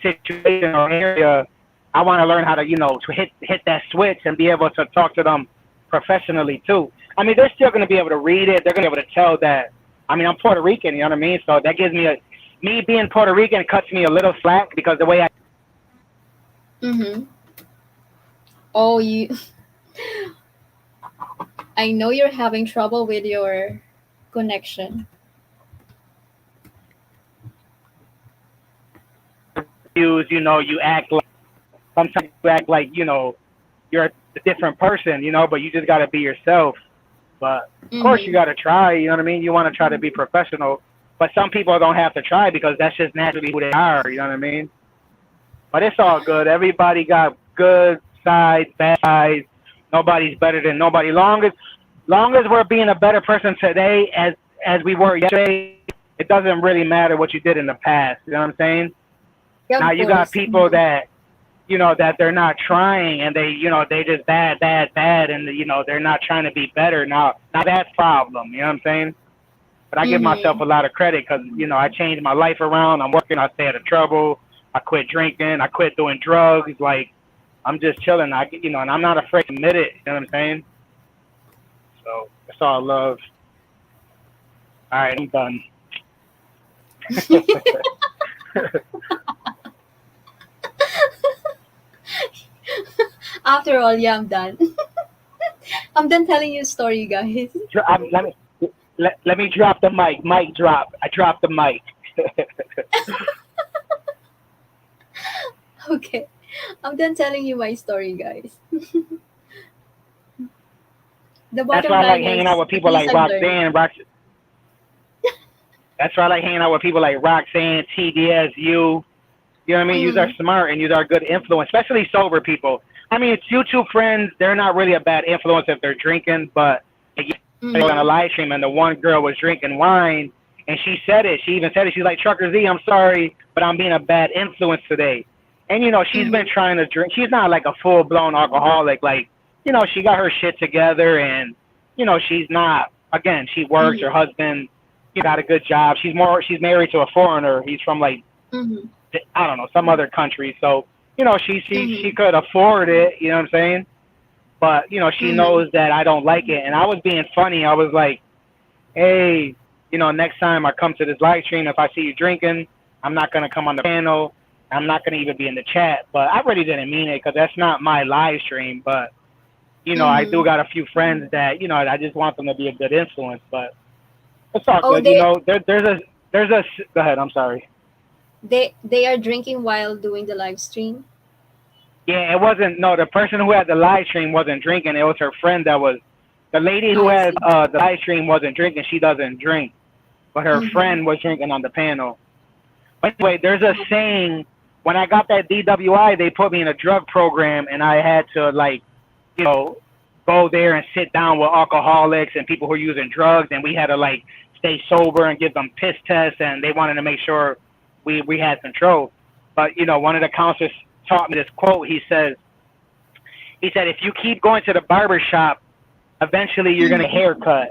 Situation or area, I want to learn how to, to hit that switch and be able to talk to them professionally too. I mean, they're still going to be able to read it. They're going to be able to tell that. I mean, I'm Puerto Rican, you know what I mean? So that gives me me being Puerto Rican cuts me a little slack because the way I Mm-hmm. Oh, you. I know you're having trouble with your connection. use, you act like sometimes you act like you're a different person, but you just gotta be yourself. But of course, you Mm-hmm. gotta try. You know what I mean? You want to try to be professional, but some people don't have to try because that's just naturally who they are. You know what I mean? But it's all good. Everybody got good sides, bad sides. Nobody's better than nobody. Long as we're being a better person today as we were yesterday, it doesn't really matter what you did in the past. You know what I'm saying? Yeah, Now of you got course. people Mm-hmm. that that they're not trying and they just bad, bad, bad, and they're not trying to be better. Now that's a problem. You know what I'm saying? But I give myself Mm-hmm. a lot of credit because I changed my life around. I'm working. I stay out of trouble. I quit drinking. I quit doing drugs. Like I'm just chilling. And I'm not afraid to admit it. You know what I'm saying? So it's all love. All right, I'm done. After all, yeah, I'm done. I'm done telling you a story, guys. Let me drop the mic. Mic drop. I dropped the mic. Okay. I'm done telling you my story, guys. The That's bottom why I like line hanging out is with at people least like I've learned. Roxanne. That's why I like hanging out with people like Roxanne, TDS, you. You know what I mean? You are Mm-hmm. smart and you are good influence, especially sober people. I mean, it's YouTube friends. They're not really a bad influence if they're drinking, but like, they were on a Mm-hmm. live stream and the one girl was drinking wine and she said it. She even said it. She's like, Trucker Z, I'm sorry, but I'm being a bad influence today. And she's been Mm-hmm. trying to drink. She's not like a full blown alcoholic. Like, she got her shit together and she's not. Again, she works. Her Mm-hmm. husband got a good job. She's married to a foreigner. He's from like Mm-hmm. I don't know, some other country. So, she Mm-hmm. could afford it, you know what I'm saying? But, she Mm-hmm. knows that I don't like it. And I was being funny. I was like, hey, next time I come to this live stream, if I see you drinking, I'm not going to come on the panel. I'm not going to even be in the chat. But I really didn't mean it because that's not my live stream. But, I do Mm-hmm. got a few friends that, I just want them to be a good influence. But it's all Oh, good. Go ahead. I'm sorry. they are drinking while doing the live stream. Yeah, it wasn't. No, the person who had the live stream wasn't drinking. It was her friend that was. The lady who I had see. the live stream wasn't drinking. She doesn't drink, but her Mm-hmm. friend was drinking on the panel. But anyway, there's a saying. When I got that DWI, they put me in a drug program, and I had to you know, go there and sit down with alcoholics and people who are using drugs, and we had to stay sober and give them piss tests, and they wanted to make sure we had control. But one of the counselors taught me this quote. He said, if you keep going to the barber shop, eventually you're gonna Mm-hmm. haircut.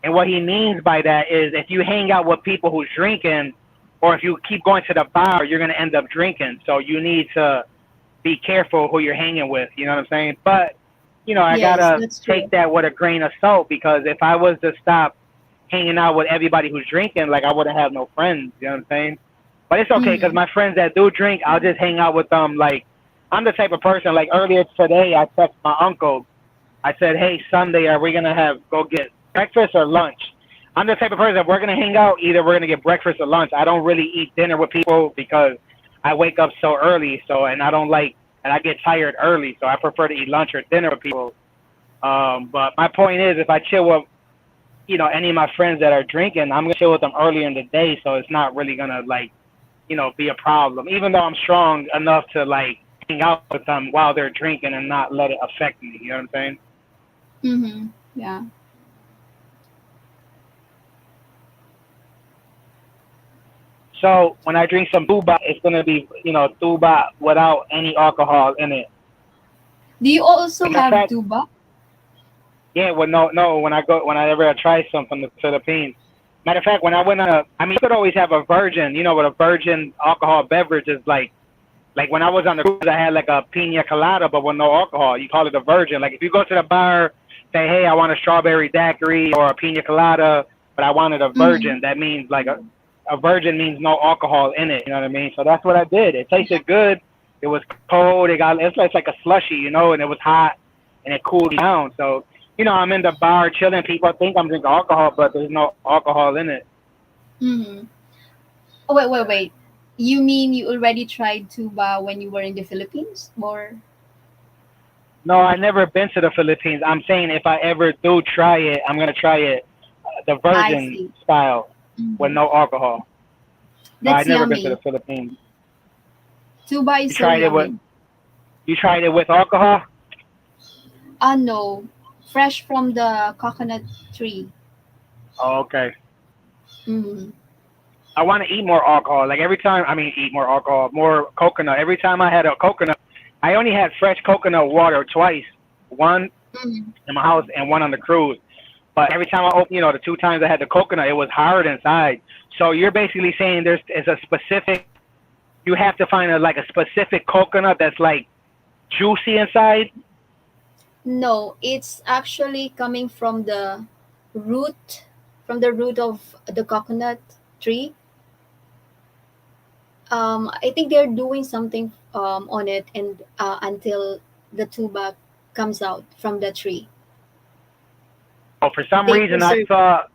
And what he means by that is if you hang out with people who's drinking, or if you keep going to the bar, you're gonna end up drinking. So you need to be careful who you're hanging with. You know what I'm saying? But I Yes, gotta that's take true. that with a grain of salt because if I was to stop hanging out with everybody who's drinking, I wouldn't have no friends. You know what I'm saying? But it's okay because Mm-hmm. my friends that do drink, I'll just hang out with them. I'm the type of person. Like earlier today, I texted my uncle. I said, "Hey, Sunday, are we gonna go get breakfast or lunch?" I'm the type of person. If we're gonna hang out, either we're gonna get breakfast or lunch. I don't really eat dinner with people because I wake up so early. And I don't and I get tired early. So I prefer to eat lunch or dinner with people. But my point is, if I chill with any of my friends that are drinking, I'm gonna chill with them earlier in the day. So it's not really gonna be a problem. Even though I'm strong enough to hang out with them while they're drinking and not let it affect me. You know what I'm saying? Mm-hmm. Yeah. So when I drink some tuba, it's gonna be tuba without any alcohol in it. Do you also Matter of have fact, tuba? yeah, well, no, whenever I try some from the Philippines. Matter of fact, when I went on I mean, you could always have a virgin. You know what a virgin alcohol beverage is like. Like when I was on the cruise, I had like a pina colada, but with no alcohol. You call it a virgin. Like if you go to the bar, say, hey, I want a strawberry daiquiri or a pina colada, but I wanted a Mm-hmm. virgin. That means like a virgin means no alcohol in it. You know what I mean? So that's what I did. It tasted good. It was cold. It's like a slushy, you know, and it was hot and it cooled down. So I'm in the bar chilling. People think I'm drinking alcohol, but there's no alcohol in it. Mm-hmm. Oh, wait. You mean you already tried tuba when you were in the Philippines? Or No, I never been to the Philippines. I'm saying if I ever do try it, I'm gonna try it the I virgin see. style with Mm-hmm. no alcohol. No, I That's never been to the yummy. Philippines. Tuba is You so tried it with yummy. you tried it with alcohol? No, fresh from the coconut tree. Oh, okay. Mm-hmm. I want to eat more alcohol. Like every time, I mean, eat more alcohol, more coconut. Every time I had a coconut, I only had fresh coconut water twice. One Mm-hmm. in my house and one on the cruise. But every time I open, the two times I had the coconut, it was hard inside. So you're basically saying is a specific. You have to find like a specific coconut that's like juicy inside. No, it's actually coming root, from the root of the coconut tree. I think they're doing something on it, and until the tuba comes out from the tree, Oh, for some they reason I preserve. thought.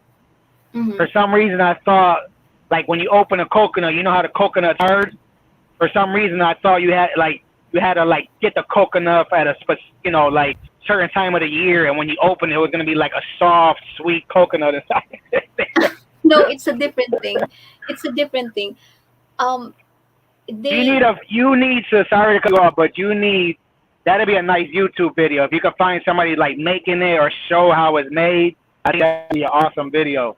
Mm-hmm. For some reason I thought like when you open a coconut, you know how the coconut's hard. For some reason I thought you had to like get the coconut at a like certain time of the year, and when you open it, it was gonna be like a soft, sweet coconut inside. No, it's a different thing. It's a different thing. Um, they You need to, sorry to cut you off, but you need that'd be a nice YouTube video if you could find somebody like making it or show how it's made. I think that'd be an awesome video.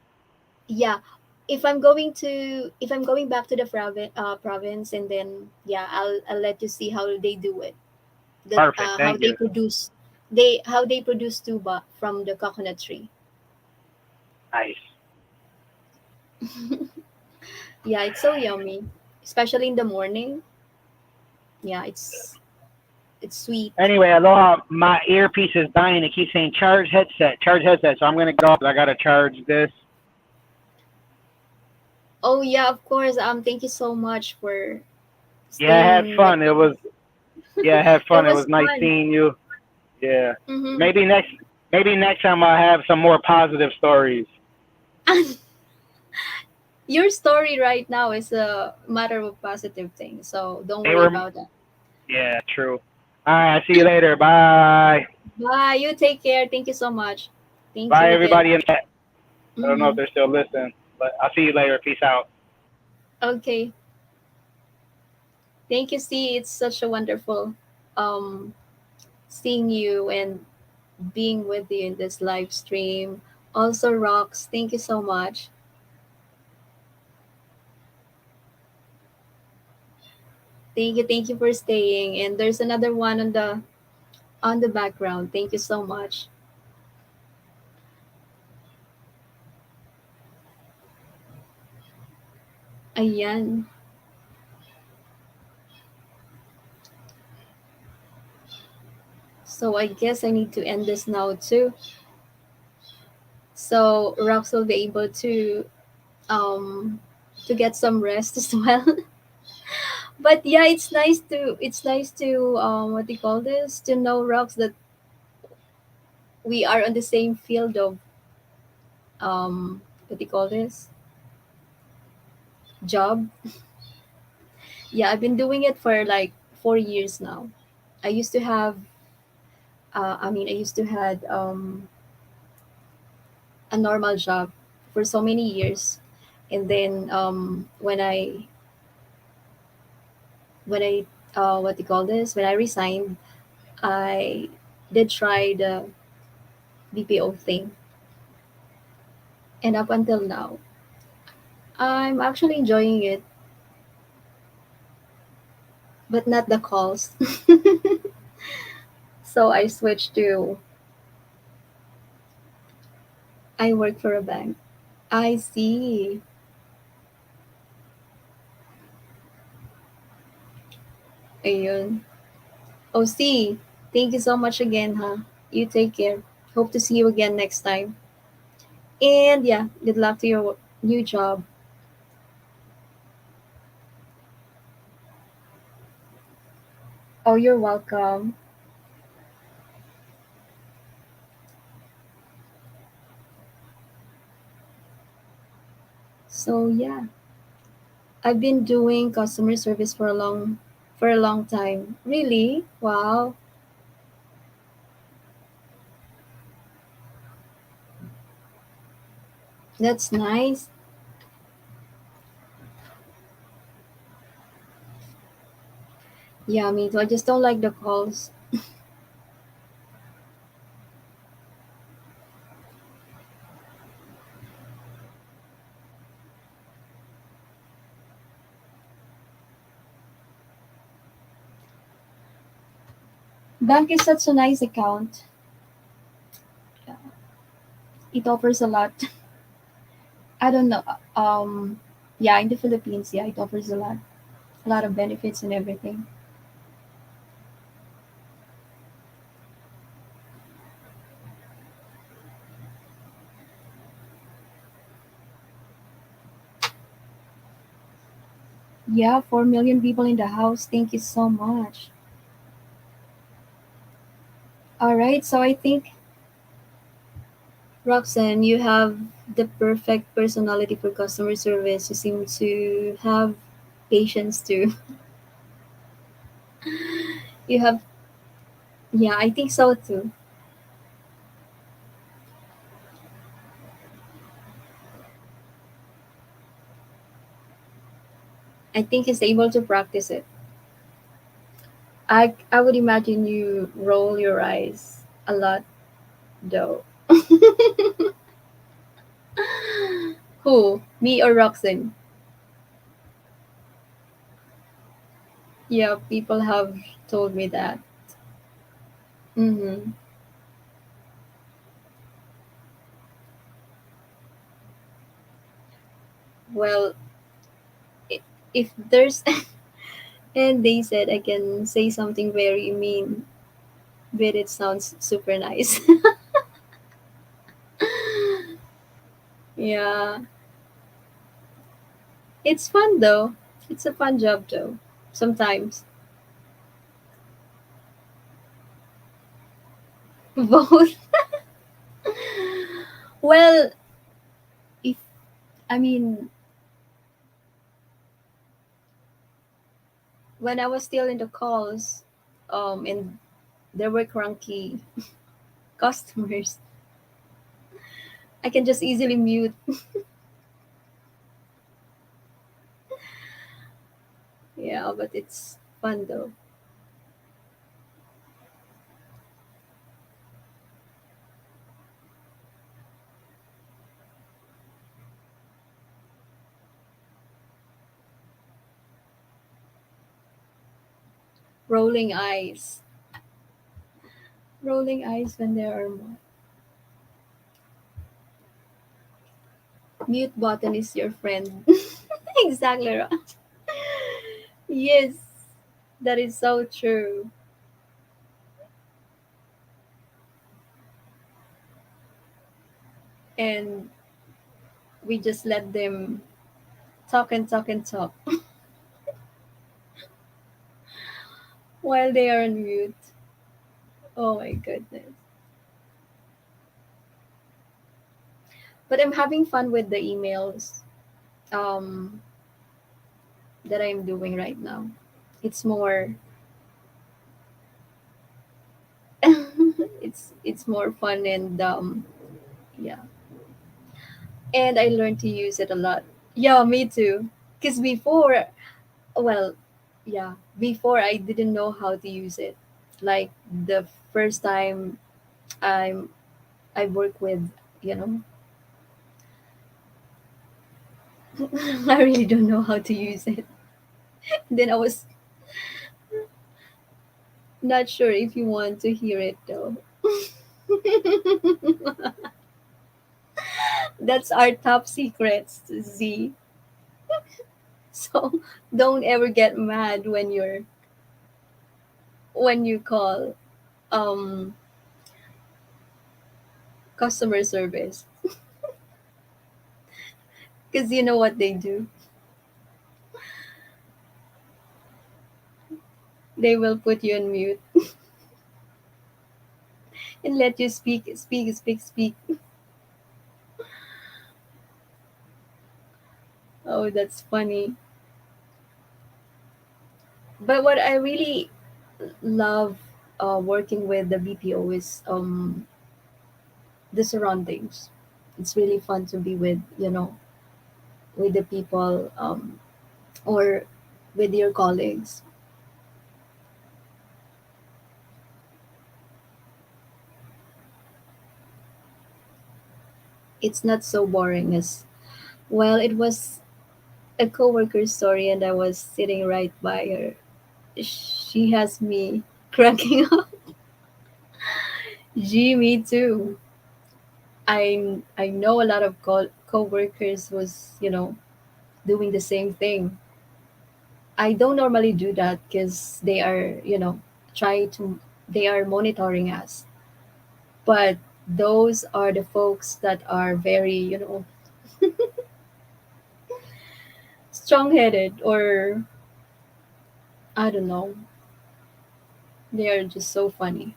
Yeah, if I'm going back to the province, and then yeah, I'll let you see how they do it. Perfect, How thank they you. produce how they produce tuba from the coconut tree. Nice. Yeah, it's so yummy, especially in the morning. Yeah, it's sweet. Anyway, aloha. My earpiece is dying. It keeps saying charge headset, charge headset. So I'm gonna get off. I gotta charge this. Oh yeah, of course. Thank you so much for Yeah, I had staying with fun. me. I had It fun. It was was nice fun. seeing you. Yeah. Mm-hmm. Maybe next maybe next time I'll have some more positive stories. Your story right now is a matter of positive thing, so don't They worry were about that. yeah, true. All right, see you later. Bye. Bye. You take care. Thank you so much. Thank you Bye again. everybody in chat. I don't know if Mm-hmm. they're still listening, but I'll see you later. Peace out. Okay. Thank you. See, it's such a wonderful um seeing you and being with you in this live stream. Also, Rocks, thank you so much. Thank you for staying. And there's another one on the background. Thank you so much. Ayan. So I guess I need to end this now too. So Rocks will be able um to get some rest as well. But yeah, it's nice to what do you call this? To know, Rocks, that we are on the same field of what do you call this? Job. Yeah, I've been doing it for like 4 years now. I used to have I used to had a normal job for so many years, and then when I what do you call this? When I resigned, I did try the BPO thing, and up until now, I'm actually enjoying it, but not the calls. So I switched to I work for a bank. I see. Ayun. Oh, see. Thank you so much again, huh? You take care. Hope to see you again next time. And yeah, good luck to your new job. Oh, you're welcome. So yeah, I've been doing customer service for a long time. Really? Wow. That's nice. Yeah, me too. I just don't like the calls. Bank is such a nice account. Yeah, it offers a lot. I don't know. Yeah, in the Philippines, yeah, it offers a lot of benefits and everything. Yeah, 4 million people in the house. Thank you so much. All right, so I think Roxanne, you have the perfect personality for customer service. You seem to have patience too. You have, yeah, I think so too. I think he's able to practice it. I would imagine you roll your eyes a lot though. Who? Me or Roxanne? Yeah, people have told me that. Mm-hmm. Well, i- if there's and they said I can say something very mean, but it sounds super nice. Yeah, it's fun though. It's a fun job though. Sometimes both. Well, if I mean when I was still in the calls, and there were cranky customers, I can just easily mute. Yeah, but it's fun though. Rolling eyes, rolling eyes when there are more. Mute button is your friend. Exactly right. Yes, that is so true. And we just let them talk and talk and talk while they are on mute. Oh my goodness. But I'm having fun with the emails um, that I'm doing right now. It's more it's more fun and yeah. And I learned to use it a lot. Yeah, me too. Cuz before, well, yeah, before I didn't know how to use it. Like the first time I'm I work with, you know, I really don't know how to use it. Then I was not sure if you want to hear it though. That's our top secrets, Z. So don't ever get mad when you call um customer service because you know what they do. They will put you on mute and let you speak, speak, speak, speak. Oh, that's funny. But what I really love working with the BPO is the surroundings. It's really fun to be with, with the people or with your colleagues. It's not so boring as well. It was a coworker's story, and I was sitting right by her. She has me cracking up. Gee, me too. I know a lot of coworkers was doing the same thing. I don't normally do that because they are try to they are monitoring us. But those are the folks that are very strong headed, or I don't know. They are just so funny.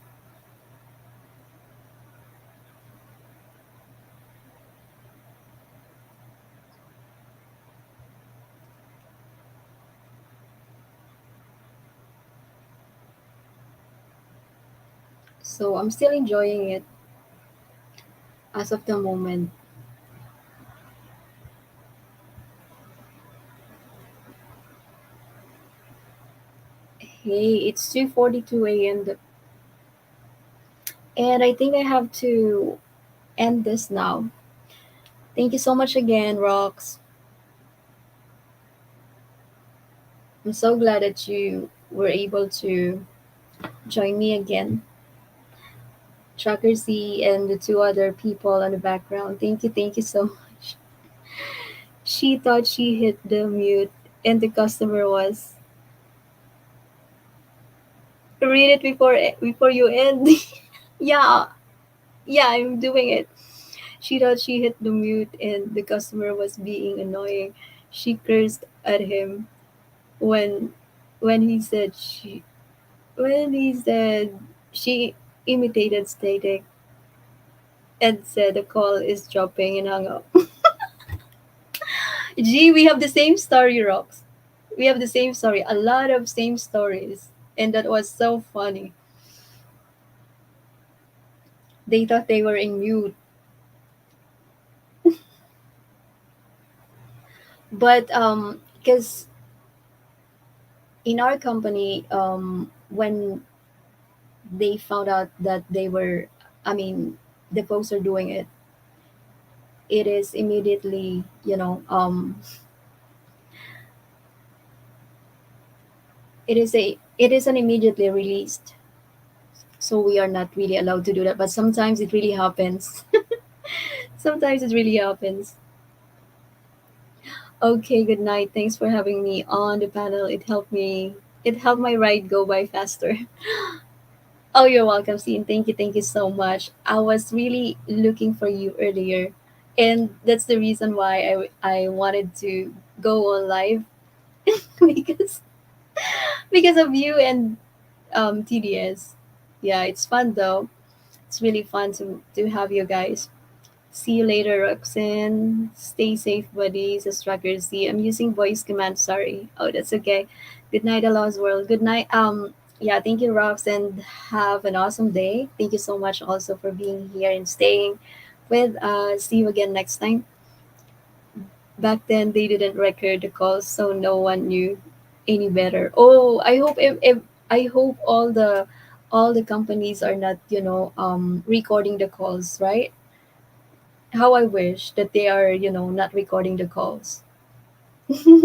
So I'm still enjoying it as of the moment. Hey, it's 2:42 a.m. And I think I have to end this now. Thank you so much again, Rox. I'm so glad that you were able to join me again. Tracker Z and the two other people in the background. Thank you so much. She thought she hit the mute and the customer was read it before you end. Yeah, yeah, I'm doing it. She thought she hit the mute and the customer was being annoying. She cursed at him when when he said she when he said she imitated static and said the call is dropping and hung up. Gee, we have the same story, Rox. We have the same story. A lot of same stories. And that was so funny. They thought they were in mute. But because in our company, when they found out that they were, I mean, the folks are doing it, it is immediately, it is an immediately released. So we are not really allowed to do that. But sometimes it really happens. Sometimes it really happens. Okay, good night. Thanks for having me on the panel. It helped my ride go by faster. Oh, you're welcome, Scene. Thank you so much. I was really looking for you earlier, and that's the reason why I wanted to go on live because of you and TDS. Yeah, it's fun though. It's really fun to have you guys. See you later, Roxanne. Stay safe, buddies. As Tracker Z. I'm using voice command. Sorry. Oh, that's okay. Good night, Allah's world. Good night. Yeah, thank you, Rox, and have an awesome day. Thank you so much also for being here and staying with us. See you again next time. Back then, they didn't record the calls, so no one knew any better. Oh, if I hope all the companies are not recording the calls, right? How I wish that they are, not recording the calls.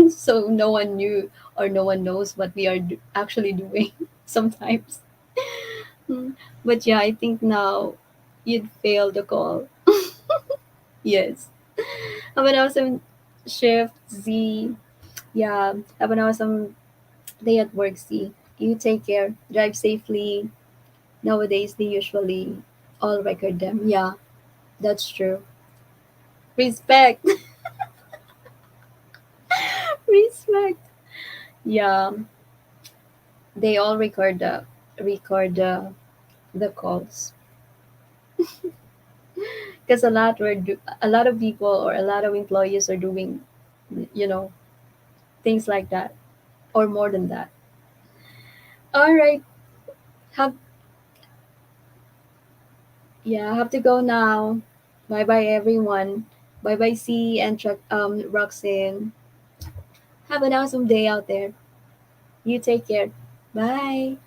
So no one knew or no one knows what we are actually doing sometimes. Hmm. But yeah, I think now you'd fail the call. Yes. Have an awesome shift, Z. Yeah. Have an awesome day at work, Z. You take care. Drive safely. Nowadays, they usually all record them. Yeah, that's true. Respect. Respect. Yeah. they all record the calls, because a lot of people or a lot of employees are doing, you know, things like that or more than that. All right, have yeah, I have to go now. Bye bye everyone. Bye bye C and Roxanne. Have an awesome day out there. You take care. Bye.